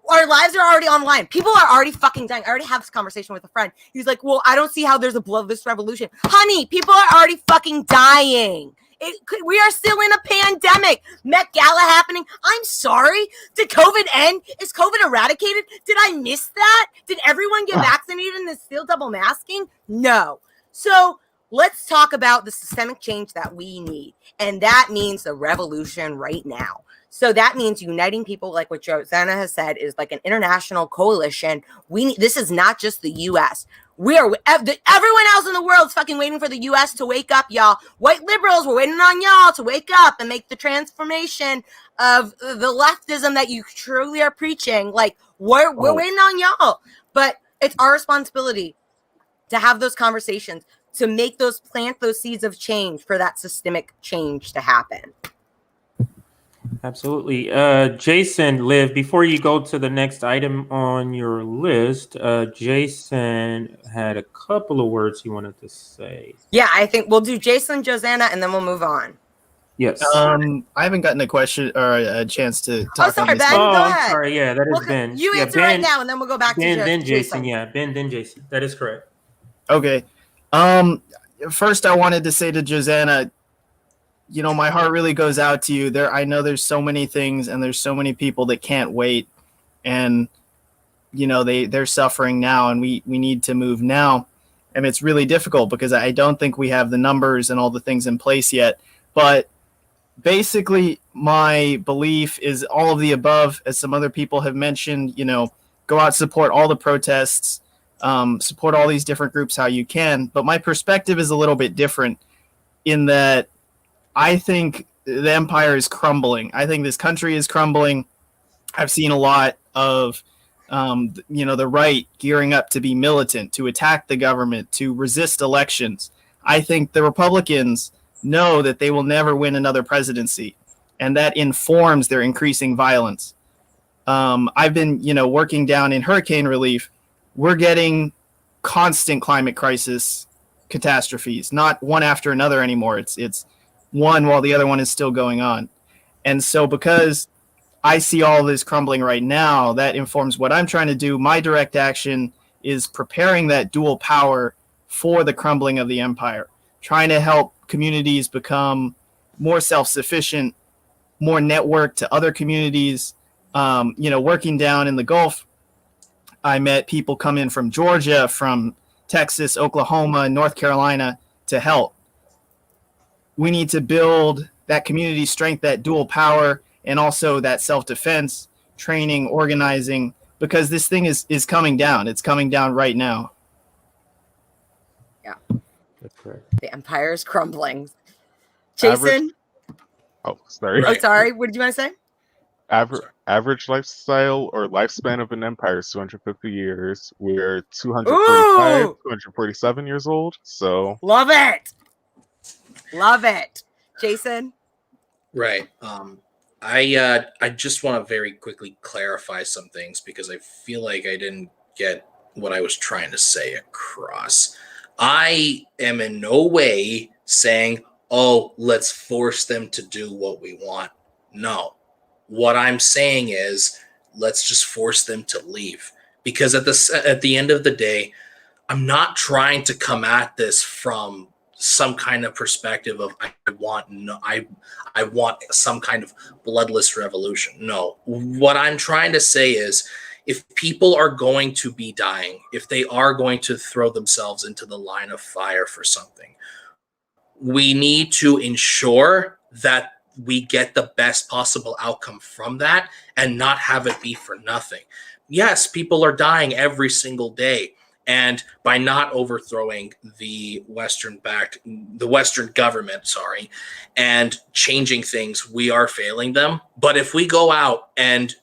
our lives are already on the line. People are already fucking dying. I already have this conversation with a friend. He's like, well, I don't see how there's a bloodless revolution. Honey, people are already fucking dying. We are still in a pandemic. Met Gala happening. I'm sorry. Did COVID end? Is COVID eradicated? Did I miss that? Did everyone get vaccinated and is still double masking? No. So let's talk about the systemic change that we need. And that means the revolution right now. So that means uniting people, like what Josanna has said, is like an international coalition. This is not just the U.S. Everyone else in the world is fucking waiting for the U.S. to wake up, y'all. White liberals, we're waiting on y'all to wake up and make the transformation of the leftism that you truly are preaching. Like, we're waiting on y'all. But it's our responsibility to have those conversations, to plant those seeds of change for that systemic change to happen. Absolutely. Jason, Liv, before you go to the next item on your list, Jason had a couple of words he wanted to say. Yeah, I think we'll do Jason, Josanna, and then we'll move on. Yes. I haven't gotten a question or a chance to talk. Sorry, on this. Ben. Go ahead. I'm sorry. Yeah, that is Ben. You answer right now, and then we'll go back to then Jason. Yeah, Ben, then Jason. That is correct. Okay. First, I wanted to say to Josanna, my heart really goes out to you. I know there's so many things, and there's so many people that can't wait, and they're suffering now, and we need to move now, and it's really difficult because I don't think we have the numbers and all the things in place yet. But basically, my belief is all of the above, as some other people have mentioned. Go out, support all the protests, support all these different groups how you can. But my perspective is a little bit different in that I think the empire is crumbling. I think this country is crumbling. I've seen a lot of, the right gearing up to be militant, to attack the government, to resist elections. I think the Republicans know that they will never win another presidency, and that informs their increasing violence. I've been, working down in hurricane relief. We're getting constant climate crisis catastrophes, not one after another anymore. It's one while the other one is still going on. And so because I see all this crumbling right now, that informs what I'm trying to do. My direct action is preparing that dual power for the crumbling of the empire, trying to help communities become more self-sufficient, more networked to other communities. Working down in the Gulf, I met people coming from Georgia, from Texas, Oklahoma, North Carolina to help. We need to build that community strength, that dual power, and also that self-defense, training, organizing, because this thing is coming down. It's coming down right now. Yeah. That's correct. The empire is crumbling. Jason? Sorry. Oh, sorry. What did you want to say? Average lifestyle or lifespan of an empire is 250 years. We're 245, 247 years old. So love it. Love it. Jason? Right. I just want to very quickly clarify some things because I feel like I didn't get what I was trying to say across. I am in no way saying, oh, let's force them to do what we want. No. What I'm saying is, let's just force them to leave. Because at the end of the day, I'm not trying to come at this from some kind of perspective of I want some kind of bloodless revolution. No. What I'm trying to say is, if people are going to be dying, if they are going to throw themselves into the line of fire for something, we need to ensure that we get the best possible outcome from that and not have it be for nothing. Yes, people are dying every single day. And by not overthrowing the Western government, and changing things, we are failing them. But if we go out and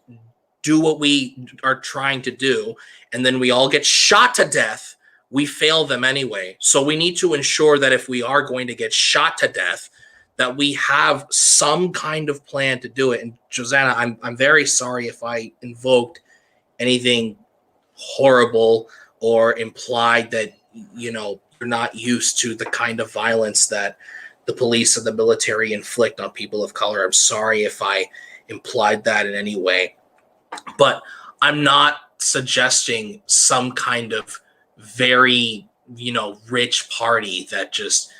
do what we are trying to do, and then we all get shot to death, we fail them anyway. So we need to ensure that if we are going to get shot to death, that we have some kind of plan to do it. And Josanna, I'm very sorry if I invoked anything horrible or implied that, you're not used to the kind of violence that the police and the military inflict on people of color. I'm sorry if I implied that in any way. But I'm not suggesting some kind of very, rich party that just,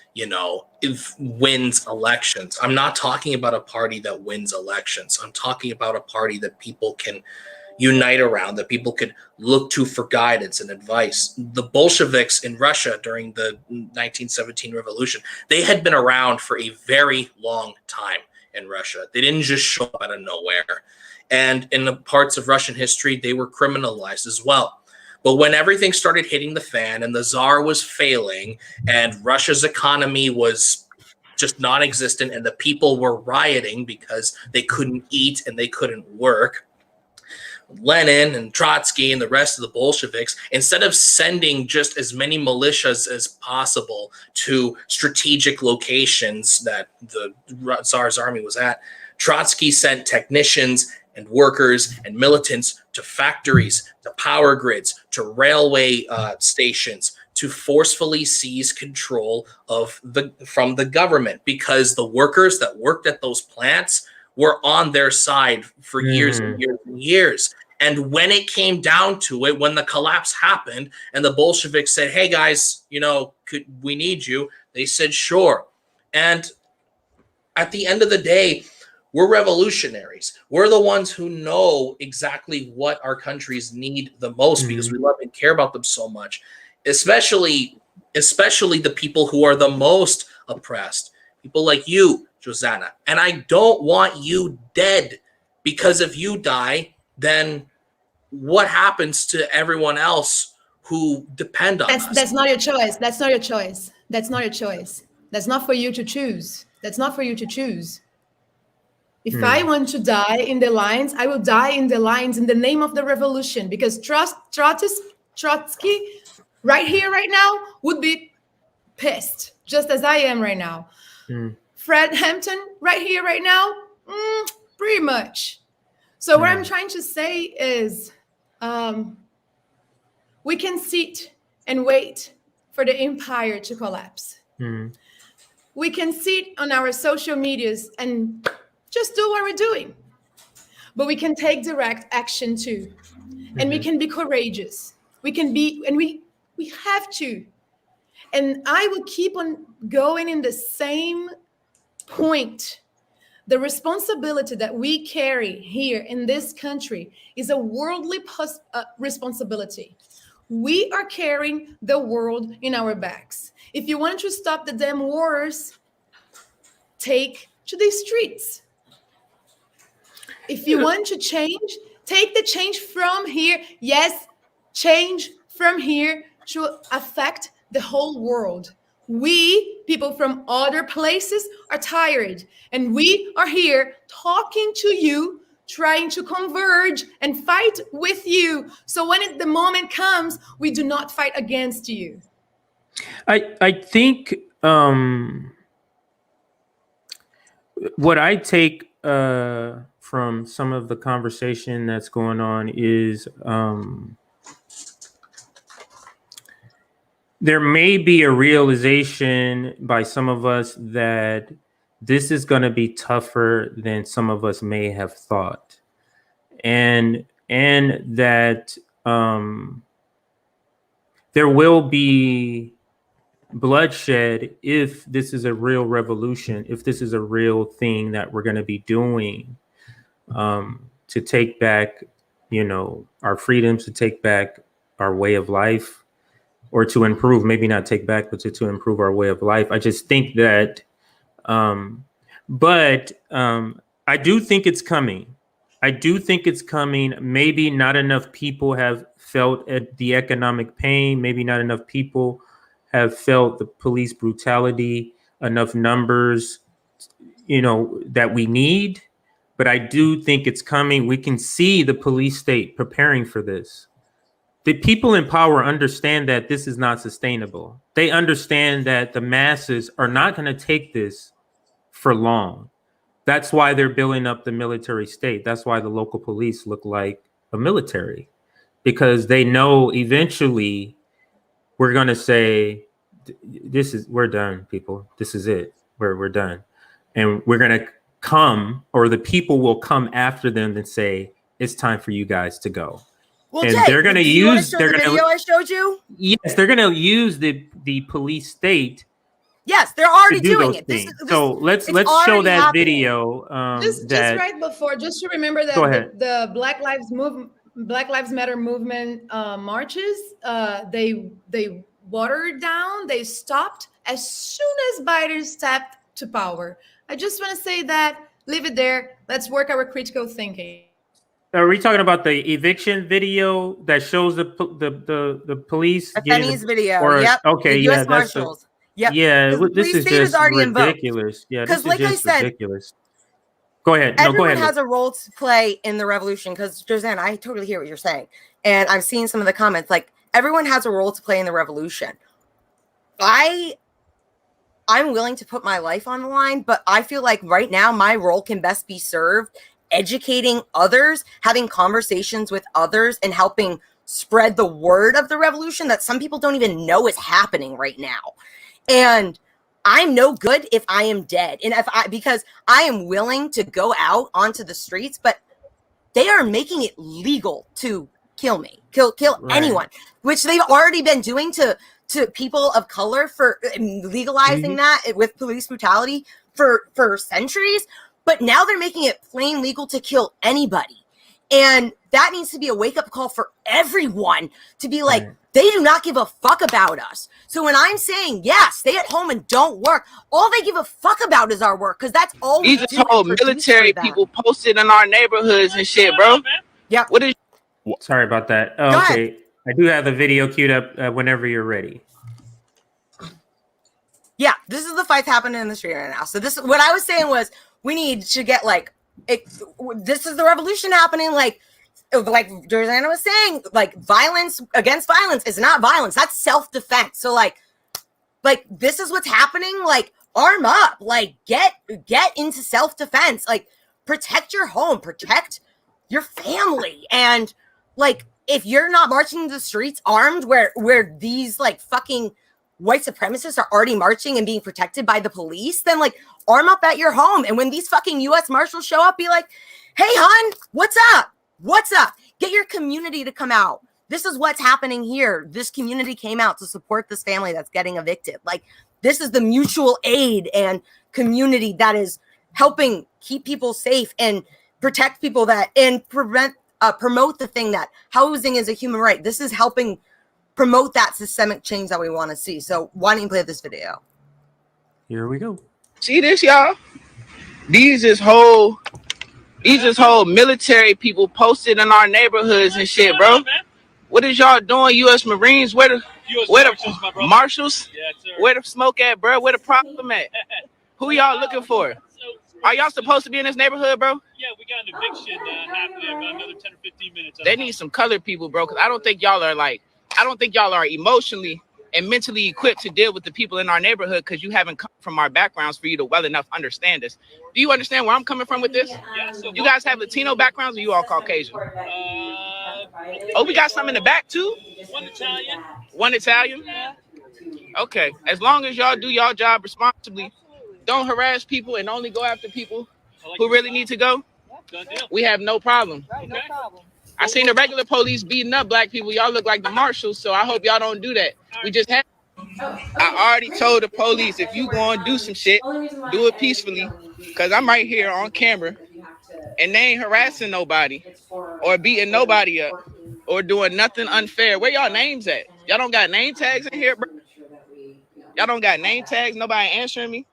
wins elections. I'm not talking about a party that wins elections. I'm talking about a party that people can unite around, that people could look to for guidance and advice. The Bolsheviks in Russia during the 1917 revolution, they had been around for a very long time in Russia. They didn't just show up out of nowhere. And in the parts of Russian history, they were criminalized as well. But when everything started hitting the fan and the Tsar was failing and Russia's economy was just non-existent and the people were rioting because they couldn't eat and they couldn't work, Lenin and Trotsky and the rest of the Bolsheviks, instead of sending just as many militias as possible to strategic locations that the Tsar's army was at, Trotsky sent technicians and workers and militants to factories, to power grids, to railway stations, to forcefully seize control from the government, because the workers that worked at those plants were on their side for years and years and years. And when it came down to it, when the collapse happened and the Bolsheviks said, hey guys, we need you, they said, sure. And at the end of the day, we're revolutionaries. We're the ones who know exactly what our countries need the most because we love and care about them so much, especially the people who are the most oppressed, people like you, Josanna. And I don't want you dead, because if you die, then what happens to everyone else who depend on us? That's not your choice. That's not your choice. That's not your choice. That's not for you to choose. That's not for you to choose. If I want to die in the lines, I will die in the lines in the name of the revolution, because Trotsky right here, right now, would be pissed, just as I am right now. Fred Hampton right here, right now, pretty much. So what I'm trying to say is we can sit and wait for the empire to collapse. We can sit on our social medias and just do what we're doing. But we can take direct action too. And we can be courageous. We can be, and we have to. And I will keep on going in the same point. The responsibility that we carry here in this country is a worldly responsibility. We are carrying the world in our backs. If you want to stop the damn wars, take to the streets. If you want to change, take the change from here. Yes, change from here to affect the whole world. We, people from other places, are tired, and we are here talking to you, trying to converge and fight with you. So when the moment comes, we do not fight against you. I think what I take from some of the conversation that's going on is there may be a realization by some of us that this is going to be tougher than some of us may have thought, and that there will be bloodshed if this is a real revolution, if this is a real thing that we're going to be doing to take back, our freedoms, to take back our way of life, or to improve, maybe not take back, but to improve our way of life. I just think that, but I do think it's coming. I do think it's coming. Maybe not enough people have felt the economic pain. Maybe not enough people have felt the police brutality, enough numbers, that we need. But I do think it's coming. We can see the police state preparing for this. The people in power understand that this is not sustainable. They understand that the masses are not going to take this for long. That's why they're building up the military state. That's why the local police look like a military, because they know eventually we're going to say, we're done, people. This is it. We're done. And we're going to come, or the people will come after them and say, it's time for you guys to go. Well, and Jay, they're going to use the video I showed you. Yes, they're going to use the police state. Yes, they're already doing it. So let's show that happening. Video. Just right before, just to remember that the Black Lives Matter movement marches, they watered down. They stopped as soon as Biden stepped to power. I just want to say that. Leave it there. Let's work our critical thinking. Are we talking about the eviction video that shows the police? Attendees video. Yep. Okay. The US Marshals. Yep. Yeah. This is just ridiculous. Yeah. Because, like I said, ridiculous. Go ahead. Everyone has a role to play in the revolution. Because, Josanna, I totally hear what you're saying, and I'm seeing some of the comments. Like, everyone has a role to play in the revolution. I'm willing to put my life on the line, but I feel like right now my role can best be served educating others, having conversations with others, and helping spread the word of the revolution that some people don't even know is happening right now. And I'm no good if I am dead. And because I am willing to go out onto the streets, but they are making it legal to kill me, kill anyone, which they've already been doing to people of color for legalizing that with police brutality for centuries. But now they're making it plain legal to kill anybody. And that needs to be a wake-up call for everyone to be like, they do not give a fuck about us. So when I'm saying, stay at home and don't work, all they give a fuck about is our work, because that's all we do. These are whole military people posted in our neighborhoods and shit, bro. Yeah. Sorry about that. Oh, okay. I do have the video queued up whenever you're ready. Yeah, this is the fight happening in the street right now. So what I was saying was, we need to get this is the revolution happening. Like Josanna was saying, violence against violence is not violence. That's self-defense. So like this is what's happening. Like, arm up, get into self-defense, protect your home, protect your family. And if you're not marching in the streets armed where these fucking white supremacists are already marching and being protected by the police, then arm up at your home. And when these fucking US Marshals show up, be like, hey, hon, what's up? Get your community to come out. this is what's happening here. This community came out to support this family that's getting evicted. Like, this is the mutual aid and community that is helping keep people safe and protect people and promote the thing that housing is a human right. This is helping promote that systemic change that we want to see. So why don't you play this video? Here we go. See this, y'all? These is whole military people posted in our neighborhoods and shit, bro. What is y'all doing, U.S. Marines? Where the marshals? Where the smoke at, bro? Where the problem at? Who y'all looking for? Are y'all supposed to be in this neighborhood, bro? Yeah, we got an eviction happening in about another 10 or 15 minutes. They need some colored people, bro, because I don't think y'all are emotionally and mentally equipped to deal with the people in our neighborhood, because you haven't come from our backgrounds for you to well enough understand this. Do you understand where I'm coming from with this? Yeah, so you guys have Latino backgrounds, or you all Caucasian? We got some in the back too? One Italian? Yeah. Okay. As long as y'all do y'all job responsibly, don't harass people and only go after people who really need to go, we have no problem. Right, no problem. I seen the regular police beating up black people. Y'all look like the marshals, so I hope y'all don't do that. We just have. I already told the police, if you going to do some shit, do it peacefully, because I'm right here on camera, and they ain't harassing nobody or beating nobody up or doing nothing unfair. Where y'all names at? Y'all don't got name tags in here, bro? Y'all don't got name tags? Nobody answering me?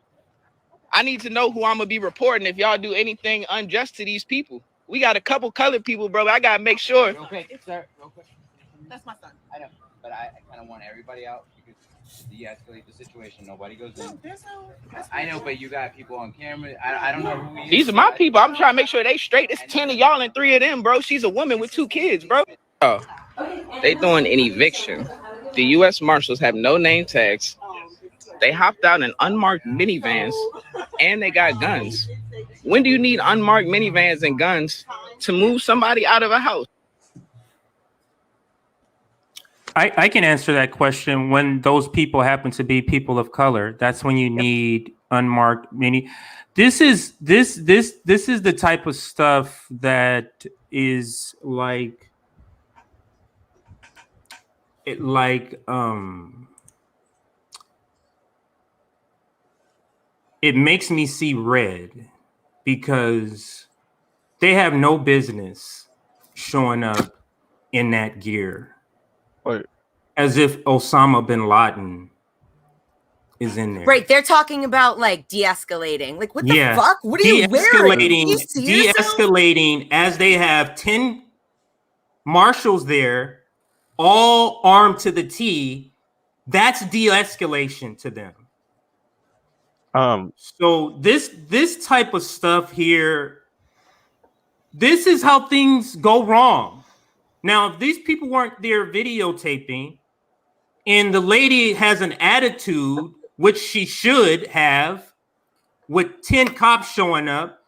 I need to know who I'm going to be reporting if y'all do anything unjust to these people. We got a couple colored people, bro. I got to make sure. Real quick, sir. Real quick. That's my son. I know, but I kind of want everybody out because to de-escalate the situation. Nobody goes in. I know, but you got people on camera. I don't know who he is. These are my people. I'm trying to make sure they straight. It's 10 of y'all and 3 of them, bro. She's a woman with 2 kids, bro. Oh, they doing an eviction. The U.S. Marshals have no name tags. They hopped out in unmarked minivans, and they got guns. When do you need unmarked minivans and guns to move somebody out of a house? I can answer that question. When those people happen to be people of color, that's when you need unmarked mini. This is the type of stuff that is like it makes me see red, because they have no business showing up in that gear. Right. As if Osama bin Laden is in there. Right. They're talking about like de-escalating. Like, what the fuck? What are you wearing? De-escalating as they have 10 marshals there, all armed to the T. That's de-escalation to them. So this type of stuff here, this is how things go wrong. Now, if these people weren't there videotaping, and the lady has an attitude, which she should have, with 10 cops showing up,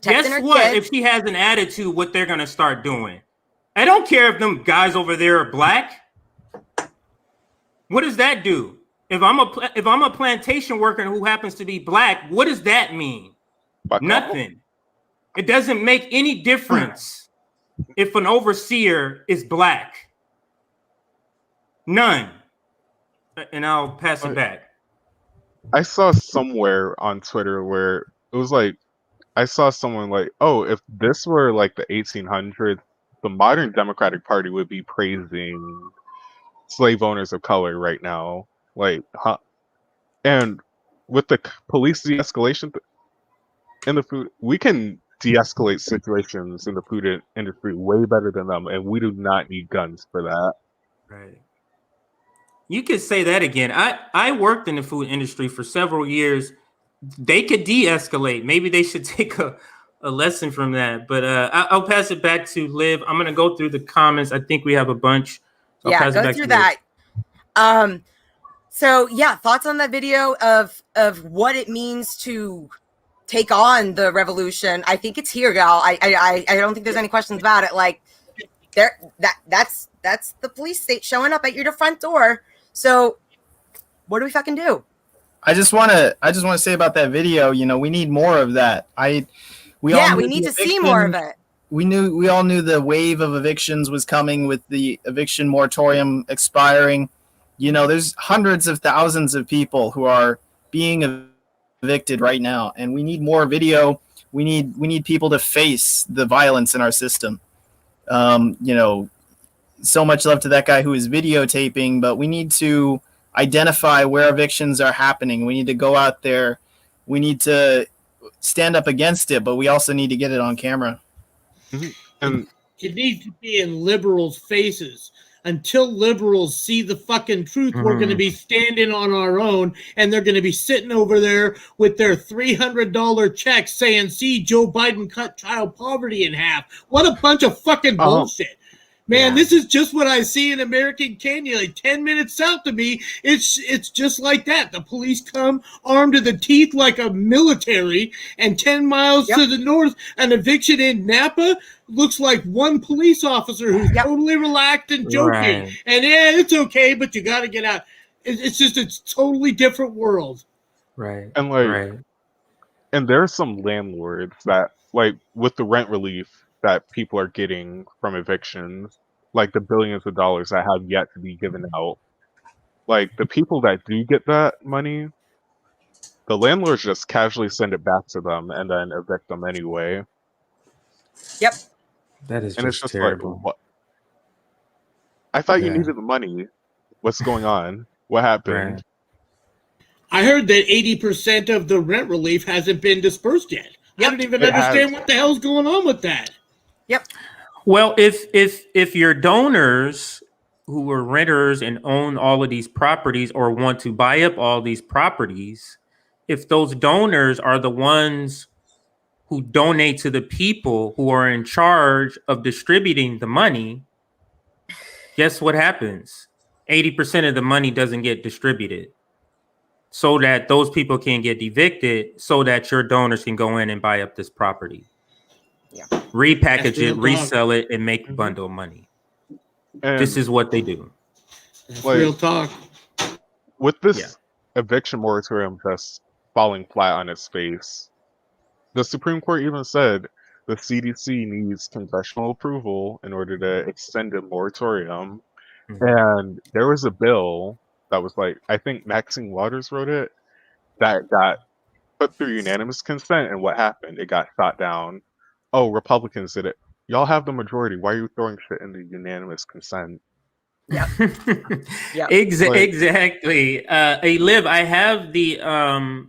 guess what? If she has an attitude, what they're gonna start doing? I don't care if them guys over there are black. What does that do? If I'm a plantation worker who happens to be black, what does that mean? Nothing. It doesn't make any difference if an overseer is black. None. And I'll pass it back. I saw somewhere on Twitter where it was like, I saw someone like, oh, if this were like the 1800s, the modern Democratic Party would be praising slave owners of color right now. Like, huh? And with the police de-escalation in the food, we can de-escalate situations in the food industry way better than them, and we do not need guns for that. Right. You could say that again. I worked in the food industry for several years. They could de-escalate. Maybe they should take a lesson from that. But I'll pass it back to Liv. I'm going to go through the comments. I think we have a bunch. So yeah, go through that. So yeah, thoughts on that video of what it means to take on the revolution. I think it's here, Gal. I don't think there's any questions about it. Like, that's the police state showing up at your front door. So what do we fucking do? I just want to say about that video, you know, we need more of that. We need to see more of it. we all knew the wave of evictions was coming with the eviction moratorium expiring. You know, there's hundreds of thousands of people who are being evicted right now, and we need more video. We need people to face the violence in our system. You know, so much love to that guy who is videotaping, but we need to identify where evictions are happening. We need to go out there. We need to stand up against it, but we also need to get it on camera. And it needs to be in liberals' faces. Until liberals see the fucking truth, we're going to be standing on our own, and they're going to be sitting over there with their $300 checks saying, see, Joe Biden cut child poverty in half. What a bunch of fucking bullshit. Man, this is just what I see in American Canyon. Like 10 minutes south of me, it's just like that. The police come armed to the teeth like a military, and 10 miles to the north, an eviction in Napa looks like one police officer who's totally relaxed and joking. Right. And yeah, it's okay, but you got to get out. It's just a totally different world. Right. And and there's some landlords that, like, with the rent relief that people are getting from evictions, like the billions of dollars that have yet to be given out, like the people that do get that money, the landlords just casually send it back to them and then evict them anyway. Yep. That is and it's just just terrible. like, what? I thought you needed the money. What's going on? What happened? Right. I heard that 80% of the rent relief hasn't been dispersed yet. I don't even understand what the hell's going on with that. Yep. Well, if your donors who are renters and own all of these properties or want to buy up all these properties, if those donors are the ones who donate to the people who are in charge of distributing the money, guess what happens? 80% of the money doesn't get distributed so that those people can get evicted so that your donors can go in and buy up this property. Yeah. Repackage it, resell it, and make bundle money. And this is what they do. Real talk. With this eviction moratorium just falling flat on its face, the Supreme Court even said the CDC needs congressional approval in order to extend a moratorium. And there was a bill that was like, I think Maxine Waters wrote it, that got put through unanimous consent. And what happened? It got shot down. Oh, Republicans did it. Y'all have the majority. Why are you throwing shit into unanimous consent? Yeah. Exactly. Hey, Liv, I have the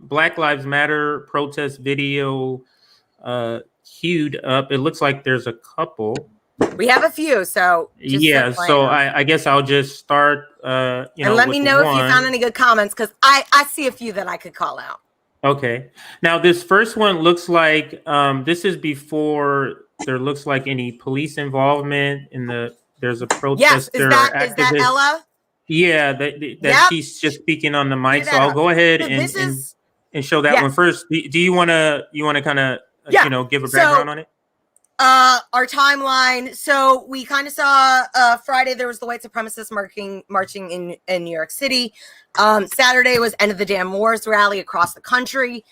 Black Lives Matter protest video queued up. It looks like there's a couple. We have a few, so so I guess I'll just start. And let me know if you found any good comments, because I see a few that I could call out. Okay. Now this first one looks like this is before there looks like any police involvement in the. There's a protester. Yes, is that Ella? Yeah, that she's just speaking on the mic. So I'll go ahead and show that one first. Do you want to kind of give a background on it? Our timeline. So we kind of saw Friday there was the white supremacists marching in New York City. Saturday was End of the Damn Wars rally across the country.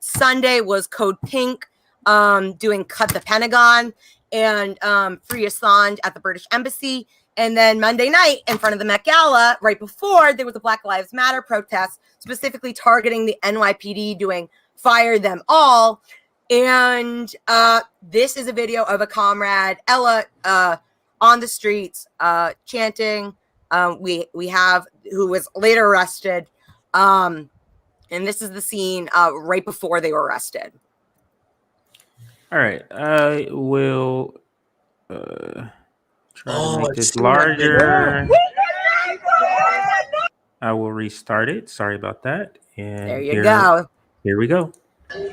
Sunday was Code Pink doing Cut the Pentagon and Free Assange at the British Embassy. And then Monday night in front of the Met Gala, right before, there was a Black Lives Matter protest, specifically targeting the NYPD doing Fire Them All. And this is a video of a comrade, Ella, on the streets chanting. We have who was later arrested. And this is the scene right before they were arrested. All right, I will try to make this larger. I will restart it. Sorry about that. And there you go. Here we go. Black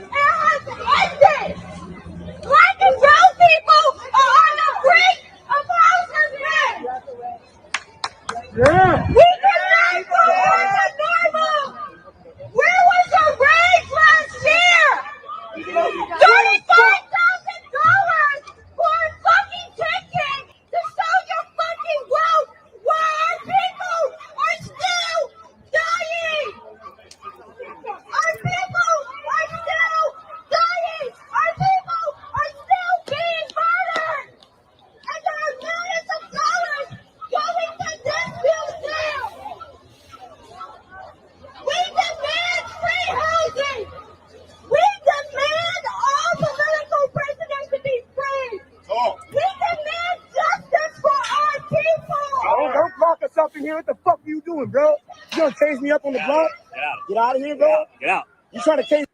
and brown people are on the brink of houselessness. We cannot go on to normal. Where was the rage last year? $35,000 for a fucking ticket to show your fucking wealth while our people are still dying. Our people are still dying. Our people are still being murdered. here. What the fuck are you doing, bro? You gonna chase me up on the block? Get out of here, bro. Get out. You trying to chase?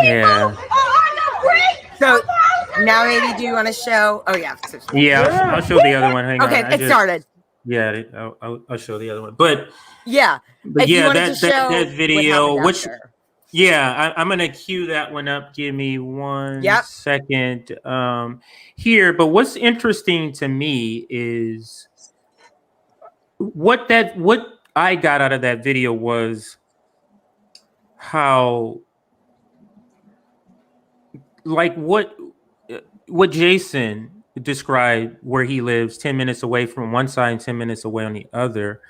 Yeah. So now maybe do you want to show? Oh yeah. Yeah, I'll show the other one. Hang on. Okay, it started. Yeah, I'll show the other one. But yeah, but yeah, that video. Which I'm gonna cue that one up. Give me one second here. But what's interesting to me is what I got out of that video was how, like, what Jason described, where he lives 10 minutes away from one side and 10 minutes away on the other.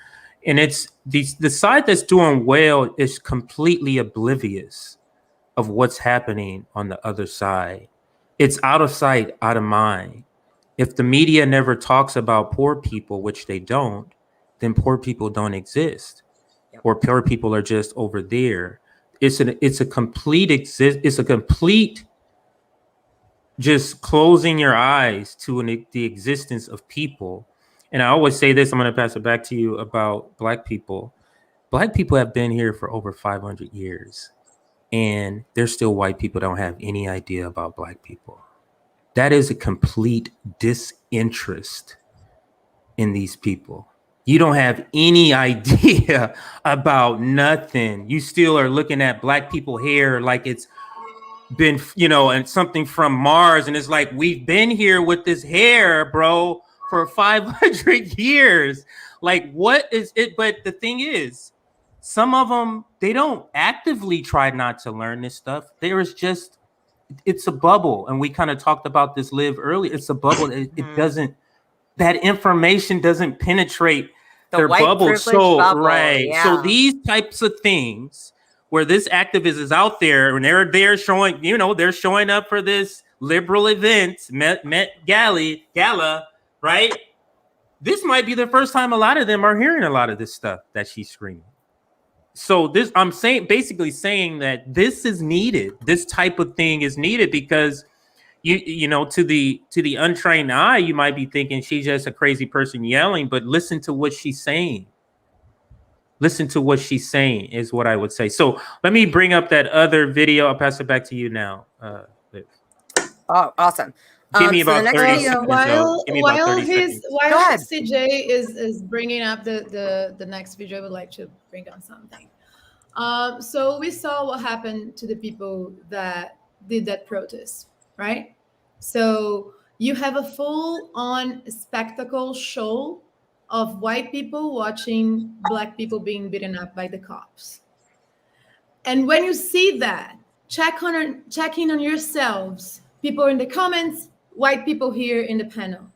And it's the side that's doing well is completely oblivious of what's happening on the other side. It's out of sight, out of mind. If the media never talks about poor people, which they don't, then poor people don't exist, or poor people are just over there. It's a complete just closing your eyes to the existence of people. And I always say this, I'm going to pass it back to you, about Black people. Black people have been here for over 500 years, and there's still white people don't have any idea about Black people. That is a complete disinterest in these people. You don't have any idea about nothing. You still are looking at Black people hair like it's been, and something from Mars. And it's like, we've been here with this hair, bro, for 500 years. Like, what is it? But the thing is, some of them, they don't actively try not to learn this stuff. It's a bubble. And we kind of talked about this, Liv, earlier. It's a bubble. It doesn't, that information doesn't penetrate their bubble. So, right. Yeah. So these types of things, where this activist is out there and they're showing, they're showing up for this liberal event, Met Gala, right? This might be the first time a lot of them are hearing a lot of this stuff that she's screaming. So I'm basically saying that this is needed. This type of thing is needed because to the untrained eye, you might be thinking she's just a crazy person yelling, but listen to what she's saying. Listen to what she's saying is what I would say. So let me bring up that other video. I'll pass it back to you now. Oh, awesome. Give me about 30 seconds. While CJ is bringing up the next video, I would like to bring on something. So we saw what happened to the people that did that protest, right? So you have a full-on spectacle show of white people watching Black people being beaten up by the cops. And when you see that, check in on yourselves, people in the comments, white people here in the panel.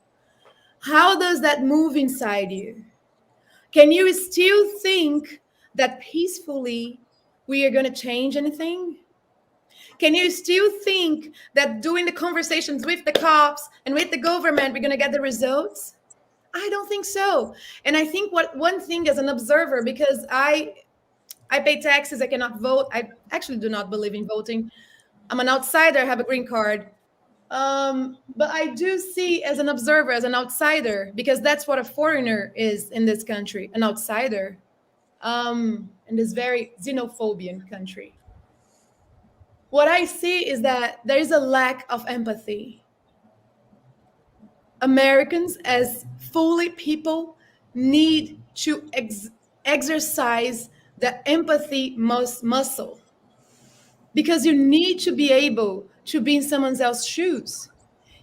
How does that move inside you? Can you still think that peacefully we are going to change anything? Can you still think that doing the conversations with the cops and with the government, we're going to get the results? I don't think so. And I think one thing as an observer, because I pay taxes, I cannot vote. I actually do not believe in voting. I'm an outsider, I have a green card. But I do see as an observer, as an outsider, because that's what a foreigner is in this country, an outsider, in this very xenophobian country. What I see is that there is a lack of empathy. Americans, as fully people, need to exercise the empathy muscle, because you need to be able to be in someone else's shoes.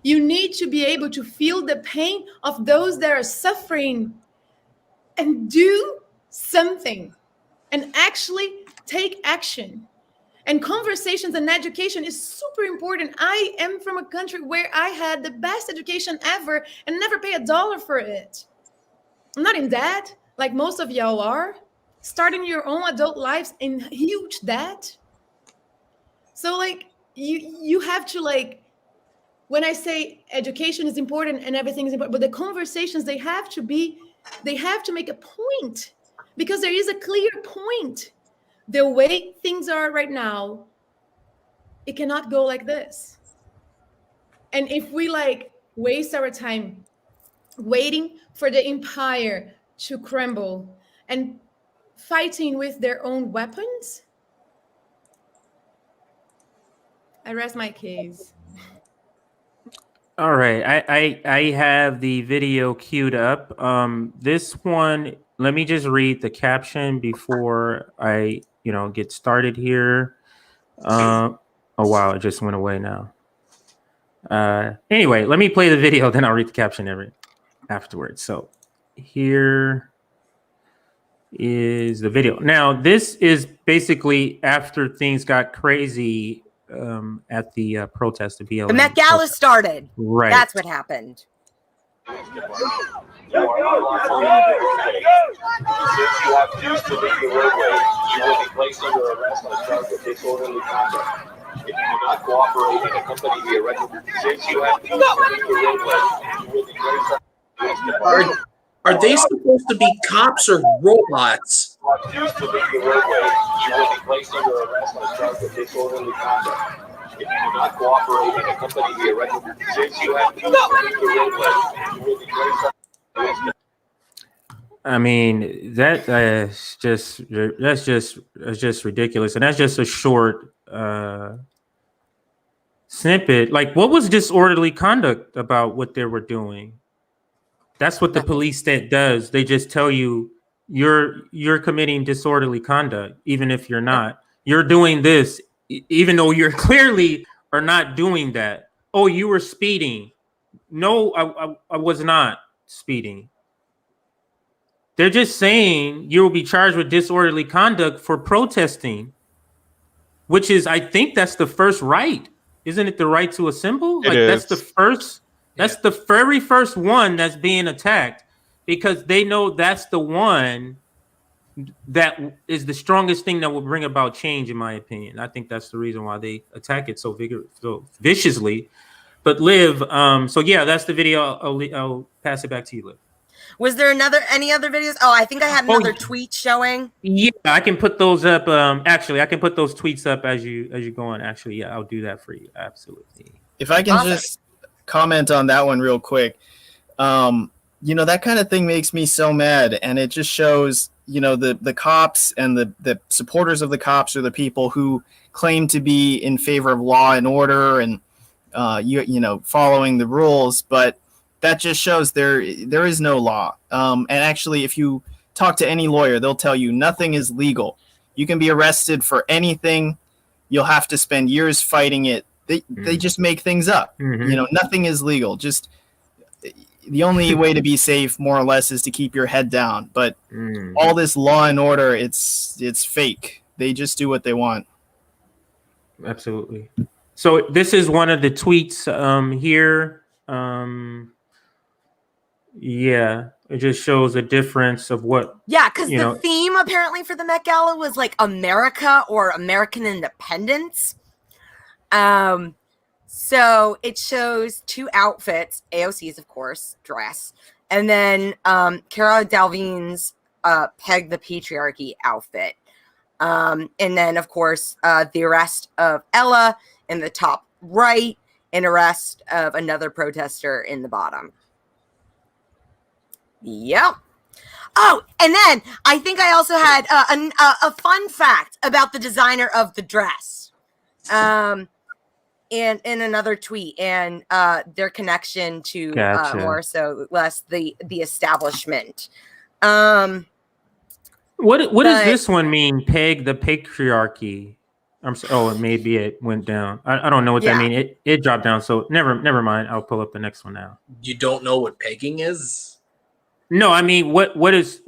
You need to be able to feel the pain of those that are suffering and do something and actually take action. And conversations and education is super important. I am from a country where I had the best education ever and never pay $1 for it. I'm not in debt like most of y'all are. Starting your own adult lives in huge debt. So like you have to, like, when I say education is important and everything is important, but the conversations, they have to make a point, because there is a clear point. The way things are right now, it cannot go like this. And if we waste our time waiting for the empire to crumble and fighting with their own weapons? I rest my case. All right, I have the video queued up. This one, let me just read the caption before I, get started here. Oh wow, it just went away now. Anyway, let me play the video, then I'll read the caption afterwards. So here is the video. Now, this is basically after things got crazy at the protest of BLM. The Met Gala started. Right. That's what happened. Since you have used to leave the roadway, you will be placed under arrest on a charge of disorderly conduct. If you do not cooperate and accompany the arrest, since you have used to leave the roadway, you will be placed under arrest. Are they supposed to be cops or robots? Used to leave the roadway, you will be placed under arrest on a charge of disorderly conduct. If you do not cooperate and accompany the arrest, since you have used to leave the roadway, you will be placed under arrest. I mean, that's just ridiculous, and that's just a short snippet. Like, what was disorderly conduct about what they were doing? That's what the police state does. They just tell you you're committing disorderly conduct, even if you're not. You're doing this, even though you're clearly are not doing that. Oh, you were speeding. No, I was not speeding. They're just saying you will be charged with disorderly conduct for protesting, which is, I think that's the first right. Isn't it the right to assemble? It is. That's the first. That's the very first one that's being attacked, because they know that's the one that is the strongest thing that will bring about change, in my opinion. I think that's the reason why they attack it so viciously. But Liv, so yeah, that's the video. I'll pass it back to you, Liv. Was there any other videos? Oh, I think I had another tweet showing. Yeah, I can put those up. Actually, I can put those tweets up as you go on. Actually, yeah, I'll do that for you. Absolutely. If I can just comment on that one real quick. That kind of thing makes me so mad, and it just shows, the cops and the supporters of the cops are the people who claim to be in favor of law and order and following the rules, but that just shows there is no law. And actually, if you talk to any lawyer, they'll tell you nothing is legal. You can be arrested for anything. You'll have to spend years fighting it. They just make things up. Mm-hmm. Nothing is legal. Just the only way to be safe, more or less, is to keep your head down. But all this law and order, it's fake. They just do what they want. Absolutely. So this is one of the tweets here. Yeah, it just shows a difference of what. Yeah, because the theme apparently for the Met Gala was like America or American independence. So it shows two outfits, AOC's, of course, dress, and then Cara Delevingne's Peg the Patriarchy outfit. And then, of course, the arrest of Ella in the top right and arrest of another protester in the bottom. Yep. Oh, and then I think I also had a fun fact about the designer of the dress. And in another tweet, and their connection to more so less the establishment. What does this one mean? Peg the patriarchy. I'm sorry. Oh, maybe it went down. I don't know what that means. It dropped down. So never mind. I'll pull up the next one now. You don't know what pegging is? No, I mean, what is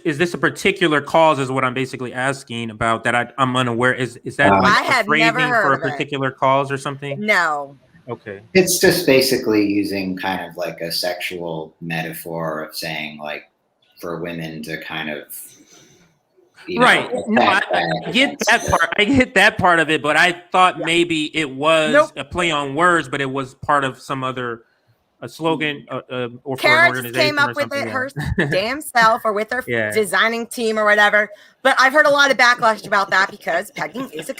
this a particular cause is what I'm basically asking about that I'm unaware. Is that like a phrasing for a particular cause or something? No. Okay. It's just basically using kind of like a sexual metaphor of saying like for women to kind of right. No, I get that part. I get that part of it, but I thought maybe it was a play on words, but it was part of some other a slogan or for Kara an just organization came or up with something. it Yeah. her damn self or with her Yeah. designing team or whatever. But I've heard a lot of backlash about that because pegging is a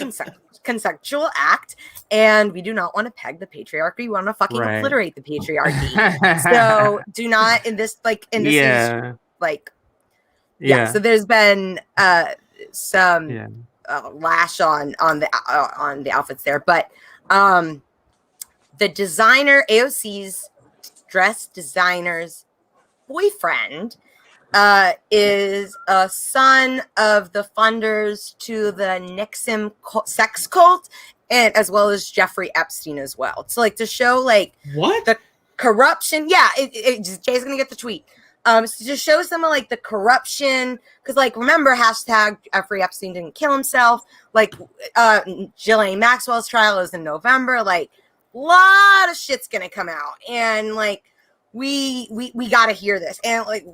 consensual act, and we do not want to peg the patriarchy. We want to fucking Right. obliterate the patriarchy. So do not in this Yeah. is like so there's been some lash on the outfits there, but the designer AOC's dress designer's boyfriend is a son of the funders to the Nixon sex cult, and as well as Jeffrey Epstein as well. So like to show like what the corruption. Yeah, Jay's gonna get the tweet. So to show some of like the corruption, because like remember hashtag Jeffrey Epstein didn't kill himself. Like Ghislaine Maxwell's trial is in November. Like a lot of shit's gonna come out, and like we got to hear this, and like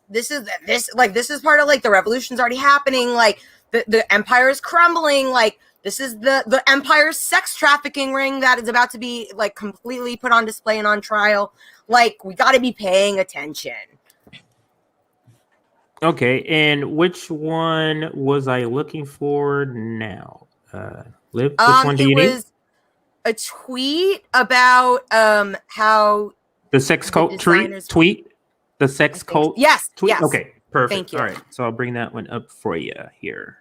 this is part of like the revolution's already happening. Like the empire is crumbling. Like this is the empire's sex trafficking ring that is about to be like completely put on display and on trial. Like we got to be paying attention. Okay, and which one was I looking for now? Liv, which one do you need? It was a tweet about how the sex cult tweet. The sex cult yes tweet? Yes. Okay, perfect. Thank you. All right, so I'll bring that one up for you here.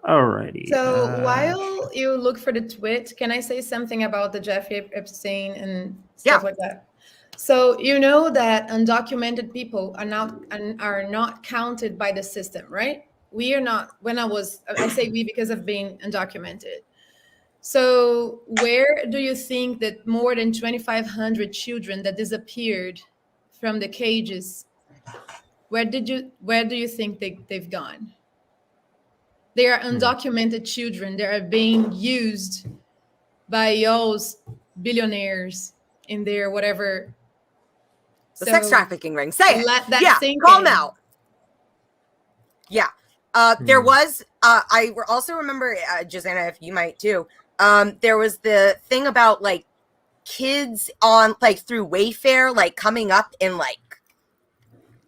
Alrighty. So while you look for the tweet, can I say something about the Jeffrey Epstein and stuff like that? So you know that undocumented people are not counted by the system, right? We are not. I say we because of being undocumented. So where do you think that more than 2,500 children that disappeared from the cages, where do you think they've gone? They are undocumented children. They are being used by y'all's billionaires in their whatever. The sex trafficking ring. Say it. Call them out. Yeah. There was, I also remember, Josanna, if you might too, there was the thing about like kids on like through Wayfair, like coming up in like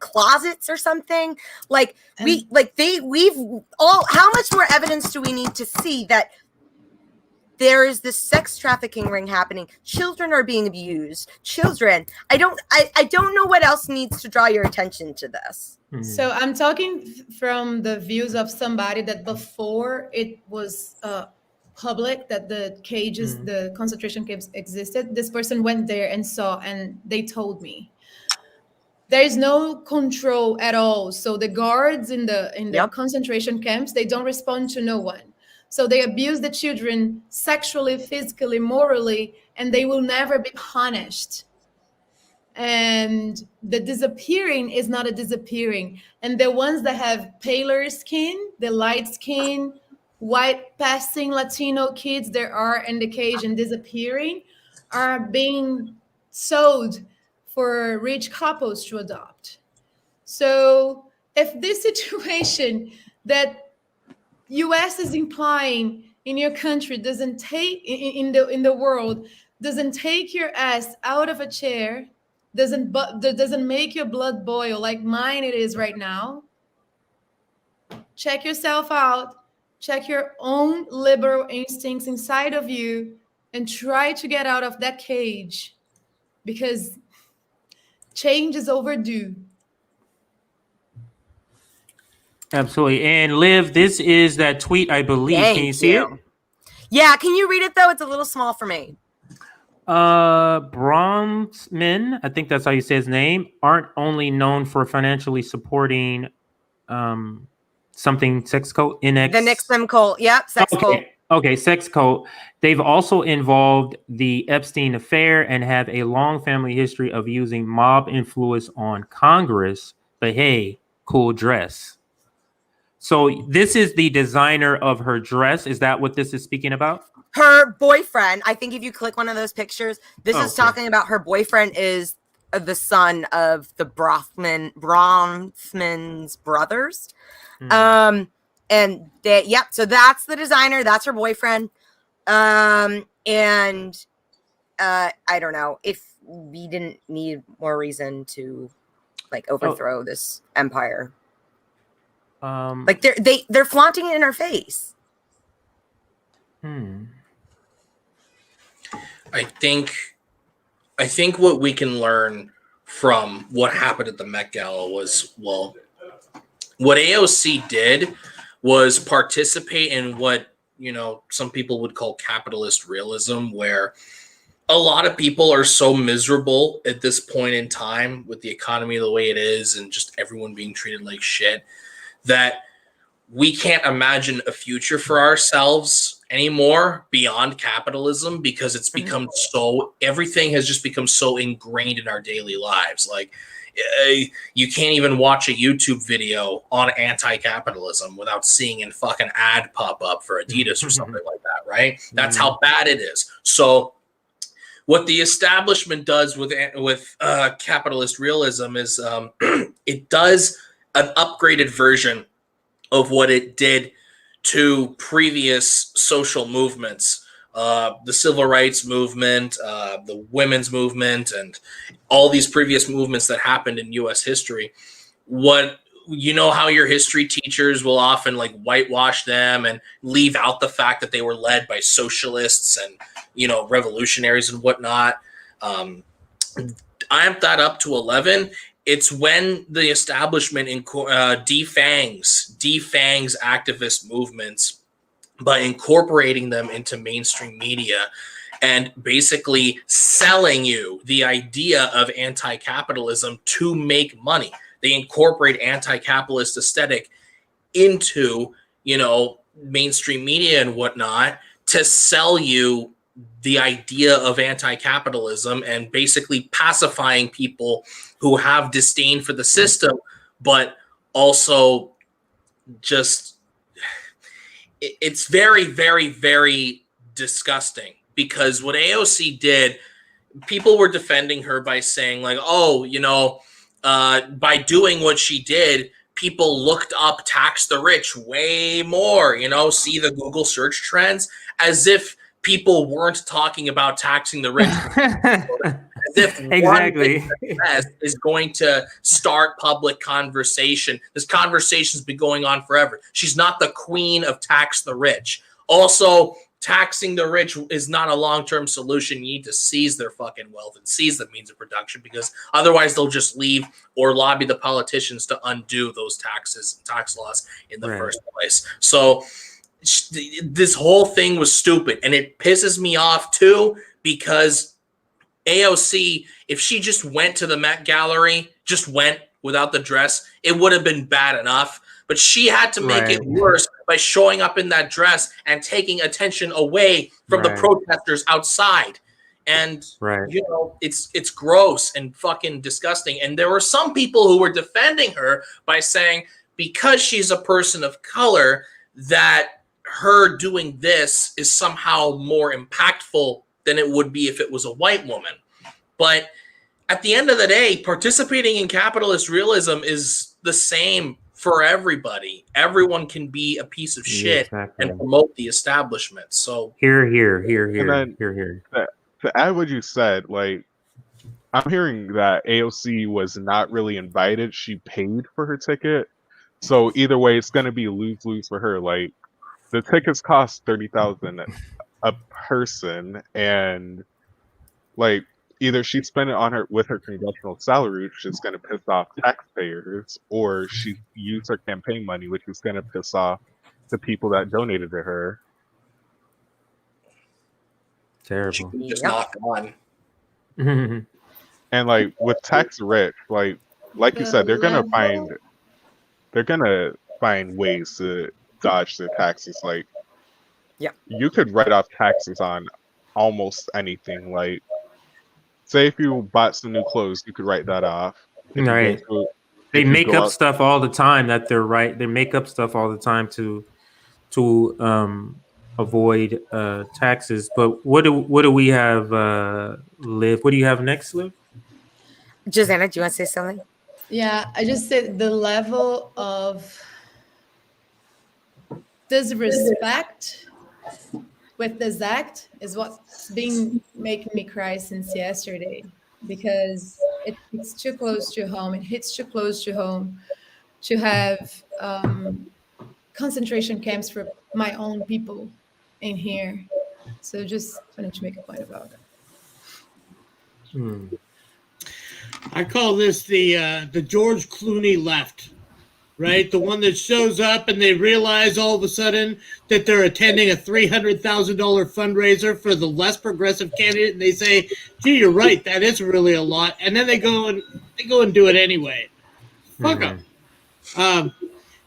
closets or something. Like how much more evidence do we need to see that there is this sex trafficking ring happening? Children are being abused. Children. I don't know what else needs to draw your attention to this. So I'm talking from the views of somebody that before it was public that the cages, the concentration camps existed, this person went there and saw, and they told me. There is no control at all. So the guards in the concentration camps, they don't respond to no one. So they abuse the children sexually, physically, morally, and they will never be punished. And the disappearing is not a disappearing. And the ones that have paler skin, the light skin, white passing Latino kids there are in the cage and disappearing are being sold for rich couples to adopt. So if this situation that US is implying in your country doesn't take in the world, doesn't take your ass out of a chair, doesn't make your blood boil like mine it is right now, check yourself out, check your own liberal instincts inside of you, and try to get out of that cage, because change is overdue. Absolutely. And Liv, this is that tweet, I believe. Can you see it? Yeah, can you read it though? It's a little small for me. Bronfman, I think that's how you say his name, aren't only known for financially supporting something sex cult, The Nixon cult. Yep, sex cult. Okay, sex cult. They've also involved the Epstein affair and have a long family history of using mob influence on Congress. But hey, cool dress. So this is the designer of her dress. Is that what this is speaking about? Her boyfriend, I think if you click one of those pictures, this is talking about her boyfriend is the son of the Bronfman's brothers. And so that's the designer, that's her boyfriend. And I don't know if we didn't need more reason to like overthrow this empire. Like they're flaunting it in our face. I think what we can learn from what happened at the Met Gala was, well, what AOC did was participate in what, you know, some people would call capitalist realism, where a lot of people are so miserable at this point in time with the economy the way it is and just everyone being treated like shit that we can't imagine a future for ourselves anymore beyond capitalism, because it's become so, everything has just become so ingrained in our daily lives. Like, you can't even watch a YouTube video on anti-capitalism without seeing a fucking ad pop up for Adidas or something like that, right? That's how bad it is. So what the establishment does with capitalist realism is it does an upgraded version of what it did to previous social movements, the civil rights movement, the women's movement, and all these previous movements that happened in U.S. history. What, you know how your history teachers will often like whitewash them and leave out the fact that they were led by socialists and, you know, revolutionaries and whatnot. I amp that up to 11. It's when the establishment defangs activist movements by incorporating them into mainstream media and basically selling you the idea of anti-capitalism to make money. They incorporate anti-capitalist aesthetic into, you know, mainstream media and whatnot to sell you the idea of anti-capitalism and basically pacifying people who have disdain for the system, but also just, it's very, very, very disgusting, because what AOC did, people were defending her by saying like, oh, you know, by doing what she did, people looked up tax the rich way more, you know, see the Google search trends, as if people weren't talking about taxing the rich. As if exactly one is going to start public conversation. This conversation's been going on forever. She's not the queen of tax the rich. Also, taxing the rich is not a long-term solution. You need to seize their fucking wealth and seize the means of production, because otherwise they'll just leave or lobby the politicians to undo those tax laws in the first place. So this whole thing was stupid, and it pisses me off too, because AOC, if she just went to the Met Gallery, just went without the dress, it would have been bad enough. But she had to make it worse by showing up in that dress and taking attention away from the protesters outside. And, you know, it's gross and fucking disgusting. And there were some people who were defending her by saying, because she's a person of color, that her doing this is somehow more impactful than it would be if it was a white woman. But at the end of the day, participating in capitalist realism is the same for everybody. Everyone can be a piece of shit and promote the establishment. So here. To add what you said, like, I'm hearing that AOC was not really invited. She paid for her ticket. So either way, it's going to be lose-lose for her. Like, the tickets cost $30,000 a person, and like, either she spent it on her with her congressional salary, which is going to piss off taxpayers, or she used her campaign money, which is going to piss off the people that donated to her. Terrible. Just not gone. And like with tax rich, like you said, they're gonna find ways to dodge their taxes. Like, you could write off taxes on almost anything. Like, say if you bought some new clothes, you could write that off. They make up stuff all the time that they're right. They make up stuff all the time to avoid taxes. But what do we have, Liv? What do you have next, Liv? Josanna, do you want to say something? Yeah, I just said the level of disrespect with this act is what's been making me cry since yesterday, because it's too close to home. It hits too close to home to have concentration camps for my own people in here. So just wanted to make a point about that. I call this the George Clooney left, right? The one that shows up and they realize all of a sudden that they're attending a $300,000 fundraiser for the less progressive candidate, and they say, "Gee, you're right. That is really a lot." And then they go and do it anyway. Fuck them.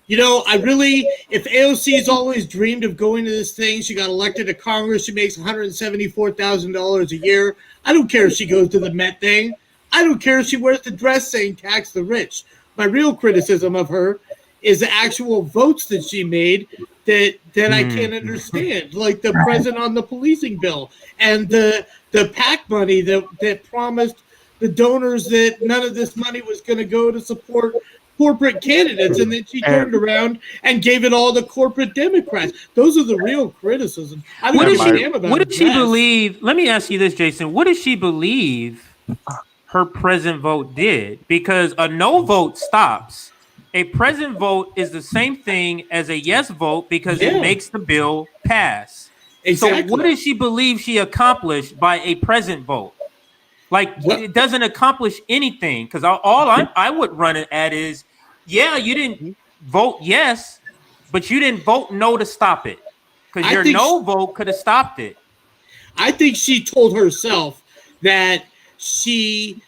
If AOC's always dreamed of going to this thing, she got elected to Congress, she makes $174,000 a year. I don't care if she goes to the Met thing. I don't care if she wears the dress saying tax the rich. My real criticism of her is the actual votes that she made that I can't understand, like the present on the policing bill and the PAC money that promised the donors that none of this money was going to go to support corporate candidates, and then she turned around and gave it all to corporate Democrats. Those are the real criticisms. I don't give a damn about what did she believe? Let me ask you this, Jason. What did she believe her present vote did? Because a no vote stops. A present vote is the same thing as a yes vote because it makes the bill pass. Exactly. So what did she believe she accomplished by a present vote? Like, it doesn't accomplish anything, because I would run it at is, yeah, you didn't vote yes, but you didn't vote no to stop it, because your no vote could have stopped it. I think she told herself that she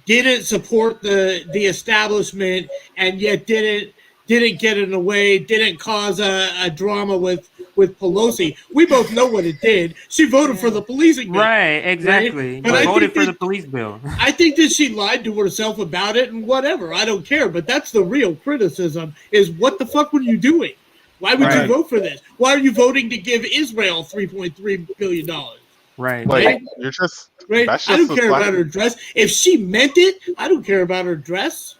didn't support the establishment, and yet didn't get in the way, didn't cause a drama with Pelosi. We both know what it did. She voted for the policing bill. Right, exactly. Right? But I voted for the police bill. I think that she lied to herself about it, and whatever. I don't care. But that's the real criticism, is what the fuck were you doing? Why would you vote for this? Why are you voting to give Israel $3.3 billion? Right. Like, you're just... Right? I don't care about her dress. If she meant it, I don't care about her dress.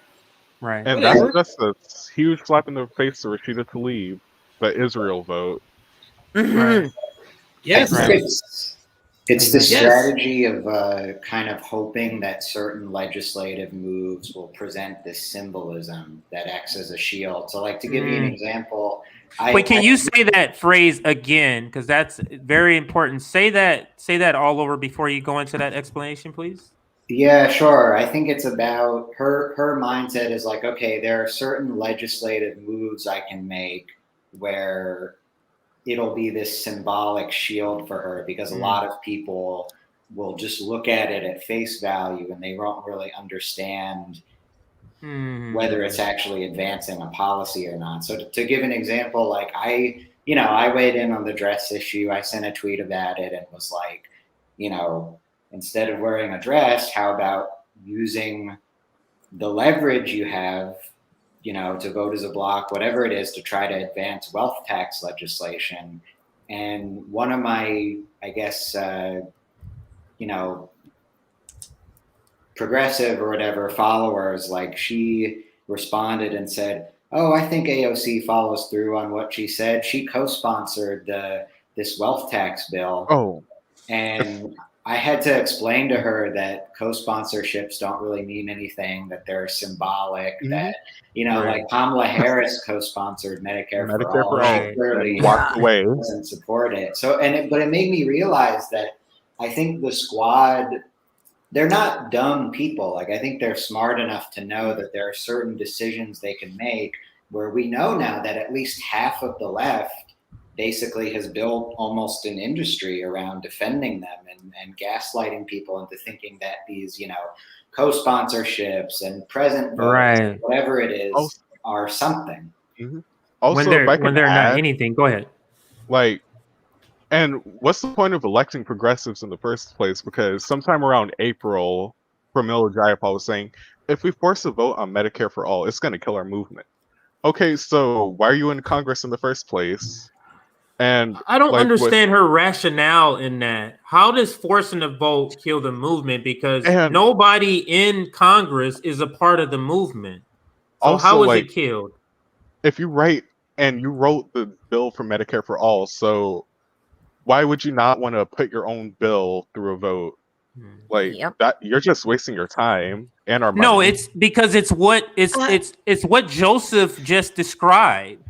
Right. And that's just a huge slap in the face to Rashida Tlaib, the Israel vote. Right. Yes. It's the strategy of kind of hoping that certain legislative moves will present this symbolism that acts as a shield. So, like, to give you an example, wait, can you say that phrase again? Because that's very important. Say that all over before you go into that explanation, please. Yeah, sure. I think it's about her mindset is like, okay, there are certain legislative moves I can make where it'll be this symbolic shield for her, because a lot of people will just look at it at face value and they won't really understand whether it's actually advancing a policy or not. So to give an example, like I weighed in on the dress issue. I sent a tweet about it and was like, instead of wearing a dress, how about using the leverage you have, to vote as a bloc, whatever it is, to try to advance wealth tax legislation. And one of my, I guess, progressive or whatever followers, like, she responded and said, "Oh, I think AOC follows through on what she said. She co-sponsored this wealth tax bill." Oh. And I had to explain to her that co-sponsorships don't really mean anything, that they're symbolic, that, like Kamala Harris co-sponsored Medicare for All. She clearly walked away. Doesn't support it. So, but it made me realize that I think the squad, they're not dumb people. Like, I think they're smart enough to know that there are certain decisions they can make where we know now that at least half of the left basically has built almost an industry around defending them and gaslighting people into thinking that these, co-sponsorships and present votes, whatever it is, are something. Also, when they're not anything. Go ahead. Like, and what's the point of electing progressives in the first place? Because sometime around April, Pramila Jayapal was saying, if we force a vote on Medicare for all, it's going to kill our movement. Okay, so why are you in Congress in the first place? And I don't understand her rationale in that. How does forcing a vote kill the movement? Because nobody in Congress is a part of the movement. So how is it killed? If you wrote the bill for Medicare for all, so why would you not want to put your own bill through a vote? Like that, you're just wasting your time and our money. No, it's because it's what it's what Joseph just described.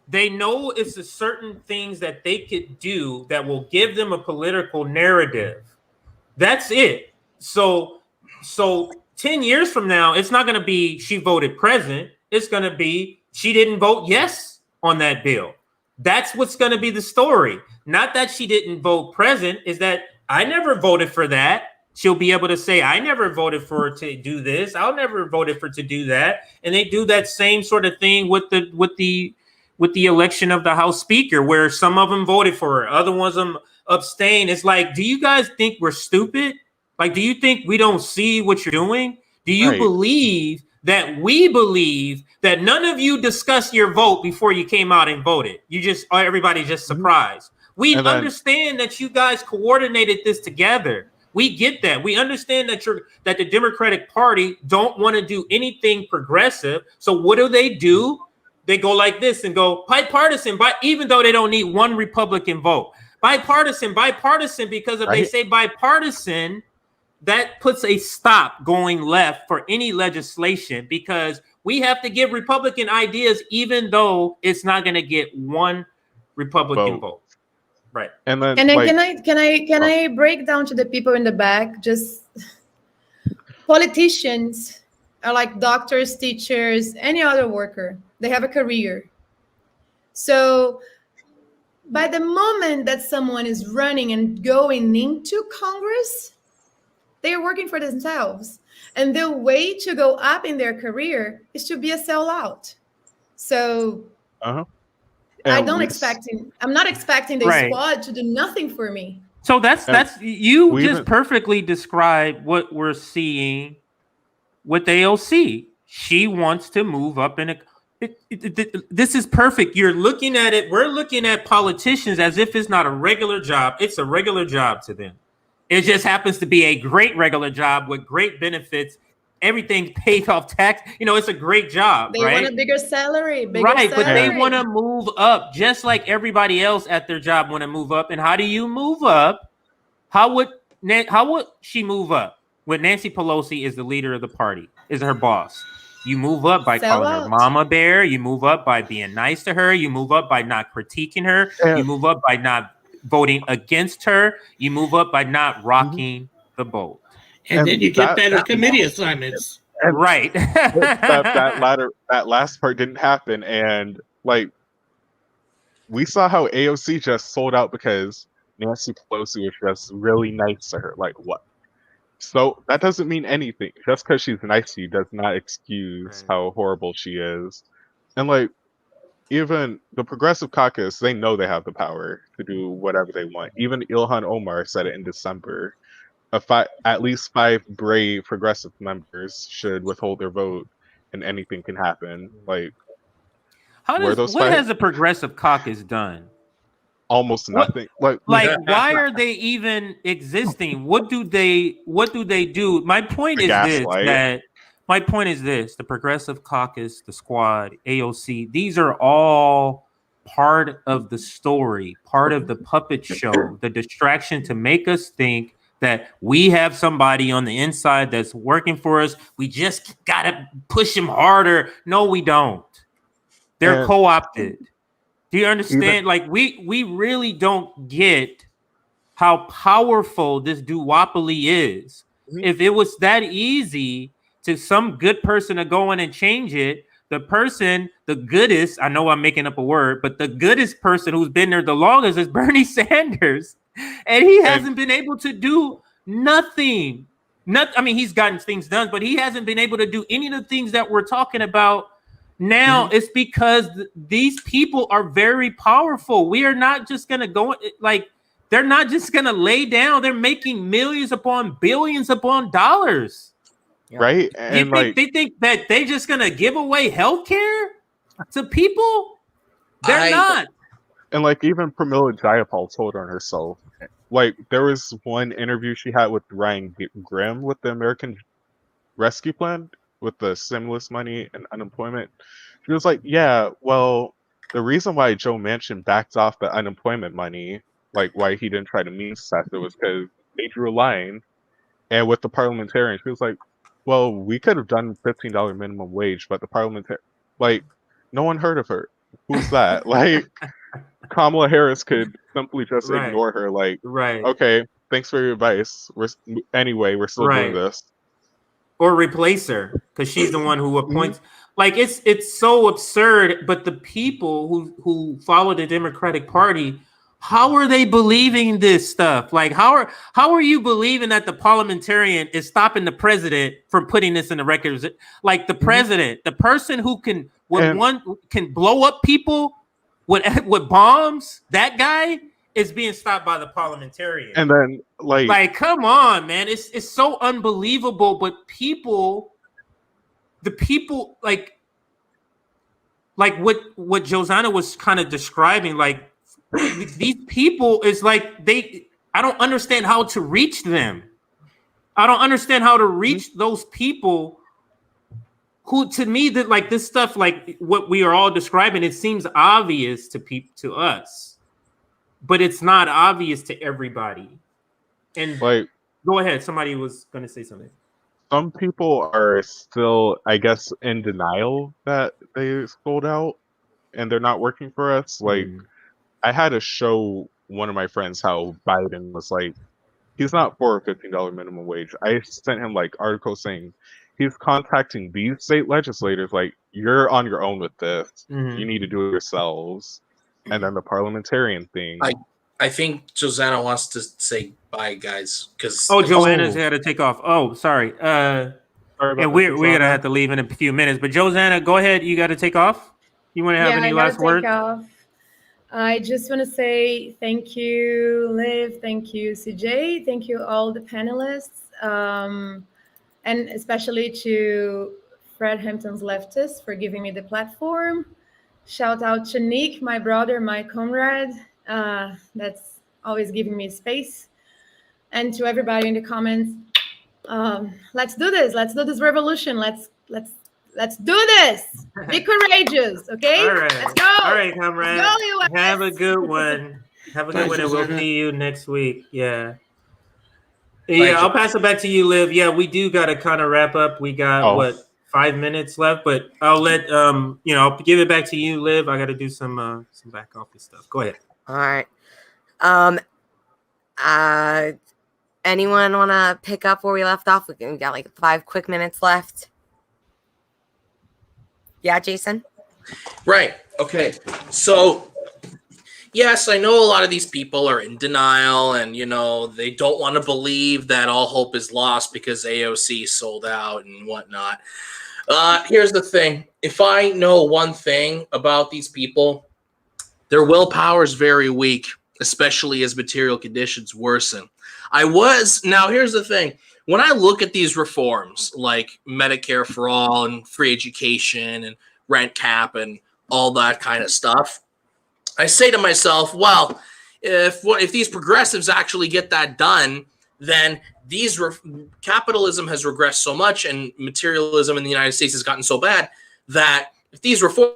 They know it's a certain things that they could do that will give them a political narrative. That's it. So 10 years from now, it's not going to be she voted present. It's going to be she didn't vote yes on that bill. That's what's going to be the story. Not that she didn't vote present, is that I never voted for that. She'll be able to say, I never voted for her to do this. I'll never voted for to do that. And they do that same sort of thing with the election of the House Speaker, where some of them voted for her, other ones them abstained. It's like, do you guys think we're stupid? Like, do you think we don't see what you're doing? Do you believe that we believe that none of you discussed your vote before you came out and voted? Everybody's just surprised. We understand that you guys coordinated this together. We get that. We understand that the Democratic Party don't want to do anything progressive. So what do? They go like this and go bipartisan, even though they don't need one Republican vote. Bipartisan, because if they say bipartisan, that puts a stop going left for any legislation, because we have to give Republican ideas, even though it's not going to get one Republican vote. Right. And then can I break down to the people in the back? Just politicians are like doctors, teachers, any other worker. They have a career. So by the moment that someone is running and going into Congress, they are working for themselves. And the way to go up in their career is to be a sellout. So I'm not expecting the squad to do nothing for me. So that's you just perfectly described what we're seeing with AOC. She wants to move up in this is perfect. You're looking at it. We're looking at politicians as if it's not a regular job. It's a regular job to them. It just happens to be a great regular job with great benefits. Everything paid off tax. It's a great job. They want a bigger salary. But they want to move up just like everybody else at their job want to move up. And how do you move up? How would she move up? When Nancy Pelosi is the leader of the party, is her boss. You move up by calling her Mama Bear. You move up by being nice to her. You move up by not critiquing her. You move up by not voting against her. You move up by not rocking the boat. And then you get better committee assignments. Right. that last part didn't happen. And we saw how AOC just sold out because Nancy Pelosi was just really nice to her. Like, what? So that doesn't mean anything. Just because she's nice to you does not excuse how horrible she is. And even the Progressive Caucus, they know they have the power to do whatever they want. Even Ilhan Omar said it in December. At least 5 brave progressive members should withhold their vote, and anything can happen. What has the Progressive Caucus done? Almost nothing. Why are they even existing? What do they do? My point is this: the Progressive Caucus, the Squad, AOC, these are all part of the story, part of the puppet show, the distraction to make us think that we have somebody on the inside that's working for us. We just gotta push him harder. No, we don't. They're co-opted. Do you understand? We really don't get how powerful this duopoly is. If it was that easy to some good person to go in and change it, the goodest, I know I'm making up a word, but the goodest person who's been there the longest is Bernie Sanders. And he hasn't been able to do nothing. He's gotten things done, but he hasn't been able to do any of the things that we're talking about now. It's because these people are very powerful. We are not just going to go, they're not just going to lay down. They're making millions upon billions upon dollars. Right? And they think that they're just going to give away healthcare to people? They're not. And even Pramila Jayapal told on herself. There was one interview she had with Ryan Grimm with the American Rescue Plan with the stimulus money and unemployment. She was like, yeah, well, the reason why Joe Manchin backed off the unemployment money like why he didn't try to mean Seth, it was because they drew a line, and with the parliamentarian, she was like, "Well, we could have done $15 minimum wage, but the parliamentarian, like, no one heard of her. Who's that?" Like, Kamala Harris could simply just Right. ignore her, like, Right. "Okay, thanks for your advice. We're still doing Right. this." Or replace her because she's the one who Mm-hmm. appoints. Like it's so absurd. But the people who follow the Democratic Party, how are they believing this stuff? Like how are you believing that the parliamentarian is stopping the president from putting this in the records? Like the president, the person who can can blow up people with bombs, that guy is being stopped by the parliamentarian. And then like come on, man, it's so unbelievable. But the people like what Josanna was kind of describing, like these people is like I don't understand how to reach them. I don't understand how to reach those people who, to me, that like this stuff, like what we are all describing, it seems obvious to us, but it's not obvious to everybody. And like, go ahead. Somebody was going to say something. Some people are still, I guess, in denial that they sold out and they're not working for us. Like, I had to show one of my friends how Biden was like, he's not for a $15 minimum wage. I sent him like articles saying he's contacting these state legislators, like, you're on your own with this. You need to do it yourselves. And then the parliamentarian thing. I think Josanna wants to say bye, guys. Because Joanna's had to take off. Oh, sorry. And we're gonna have to leave in a few minutes. But Josanna, go ahead. You got to take off. You want to have any last words? I just want to say thank you, Liv. Thank you, CJ. Thank you, all the panelists, and especially to Fred Hampton's Leftists for giving me the platform. Shout out to Nick, my brother, my comrade. That's always giving me space. And to everybody in the comments, let's do this. Let's do this revolution. Let's do this. Be courageous, okay? All right. Let's go. All right, comrade. Let's go, US. Have a good one. Have a good one, and we'll see you next week. Yeah. Yeah, I'll pass it back to you, Liv. Yeah, we do got to kind of wrap up. We got 5 minutes left, but I'll let I'll give it back to you, Liv. I got to do some back office stuff. Go ahead. All right. Anyone want to pick up where we left off? We got like 5 quick minutes left. Yeah, Jason? Right. Okay. So, yes, I know a lot of these people are in denial and, they don't want to believe that all hope is lost because AOC sold out and whatnot. Here's the thing. If I know one thing about these people, their willpower is very weak, especially as material conditions worsen. Now, here's the thing. When I look at these reforms like Medicare for all and free education and rent cap and all that kind of stuff, I say to myself, well, if these progressives actually get that done, then capitalism has regressed so much and materialism in the United States has gotten so bad that if these reforms...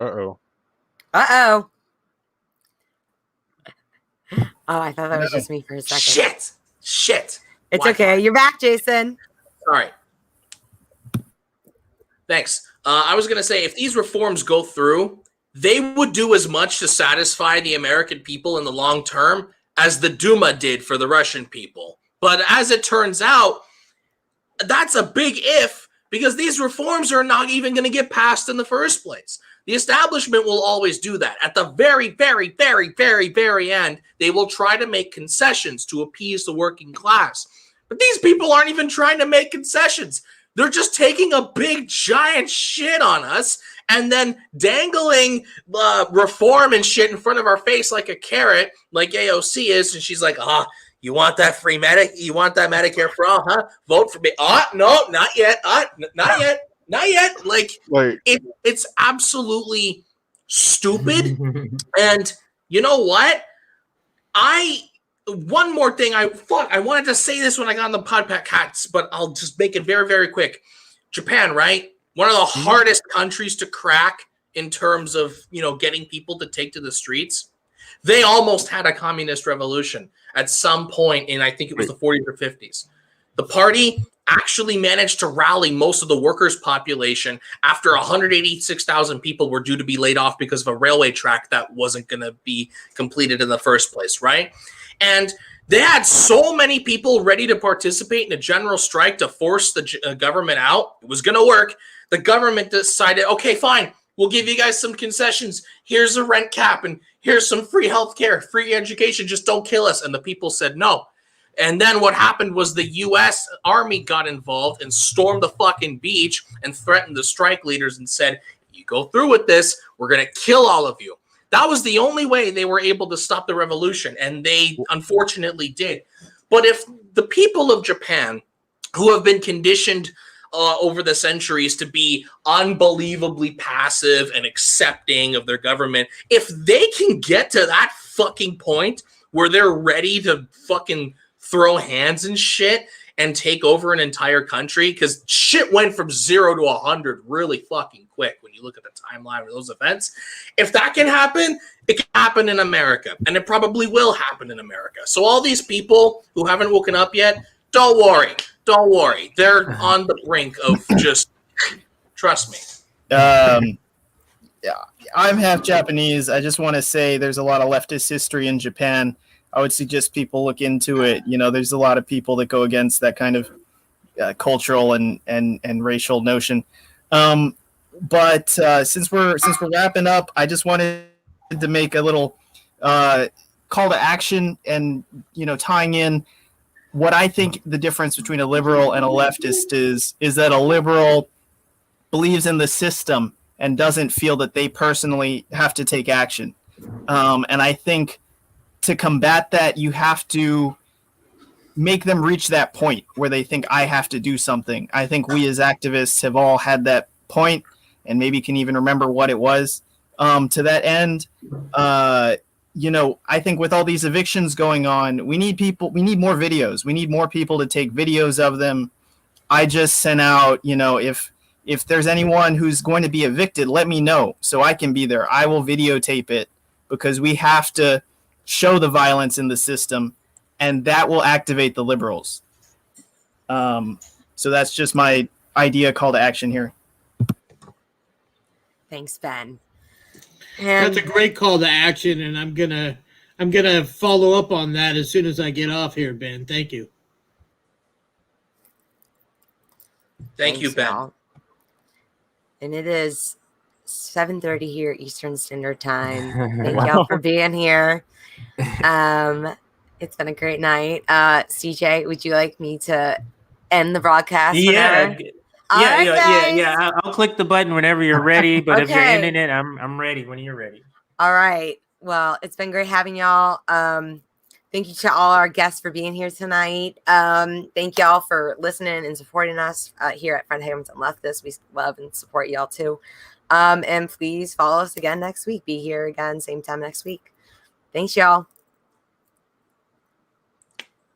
Uh-oh. Oh, I thought that was just me for a second. Shit. It's okay. You're back, Jason. Sorry. Thanks. I was going to say, if these reforms go through, they would do as much to satisfy the American people in the long term as the Duma did for the Russian people. But as it turns out, that's a big if, because these reforms are not even going to get passed in the first place. The establishment will always do that. At the very, very, very, very, very end, they will try to make concessions to appease the working class. But these people aren't even trying to make concessions. They're just taking a big, giant shit on us and then dangling reform and shit in front of our face like a carrot, like AOC is. And she's like, you want that free you want that Medicare for all, huh? Vote for me. No, not yet. Not yet. Not yet. Like it's absolutely stupid. And you know what? One more thing. I wanted to say this when I got on the podcast, but I'll just make it very, very quick. Japan, right? One of the hardest countries to crack in terms of, getting people to take to the streets. They almost had a communist revolution at some point in, I think it was the 40s or 50s. The party actually managed to rally most of the workers' population after 186,000 people were due to be laid off because of a railway track that wasn't going to be completed in the first place, right? And they had so many people ready to participate in a general strike to force the government out. It was going to work. The government decided, okay, fine, we'll give you guys some concessions. Here's a rent cap and here's some free healthcare, free education. Just don't kill us. And the people said no. And then what happened was the U.S. Army got involved and stormed the fucking beach and threatened the strike leaders and said, you go through with this, we're going to kill all of you. That was the only way they were able to stop the revolution, and they unfortunately did. But if the people of Japan, who have been conditioned over the centuries to be unbelievably passive and accepting of their government, if they can get to that fucking point where they're ready to fucking throw hands and shit and take over an entire country, because shit went from 0 to 100 really fucking quick when you look at the timeline of those events. If that can happen, it can happen in America, and it probably will happen in America. So all these people who haven't woken up yet, don't worry. Don't worry. They're on the brink of just, trust me. Yeah, I'm half Japanese. I just want to say there's a lot of leftist history in Japan. I would suggest people look into it. You know, there's a lot of people that go against that kind of cultural and racial notion. But since we're wrapping up, I just wanted to make a little call to action, and tying in what I think the difference between a liberal and a leftist is that a liberal believes in the system and doesn't feel that they personally have to take action. And I think to combat that, you have to make them reach that point where they think, I have to do something. I think we as activists have all had that point, and maybe can even remember what it was. To that end, I think with all these evictions going on, we need more videos. We need more people to take videos of them. I just sent out, if there's anyone who's going to be evicted, let me know so I can be there. I will videotape it, because we have to show the violence in the system, and that will activate the liberals. So that's just my idea call to action here. Thanks, Ben. That's a great call to action, and I'm gonna follow up on that as soon as I get off here, Ben. Thank you. Thank you, Ben. Y'all. And it is 7:30 here Eastern Standard Time. Thank y'all for being here. It's been a great night. CJ, would you like me to end the broadcast? Yeah. Whenever? Yeah. I'll click the button whenever you're ready. But if you're Okay. ending it, I'm ready when you're ready. All right. Well, it's been great having y'all. Thank you to all our guests for being here tonight. Thank y'all for listening and supporting us here at Friend Hamilton Leftist. We love and support y'all too. And please follow us again next week. Be here again, same time next week. Thanks, y'all.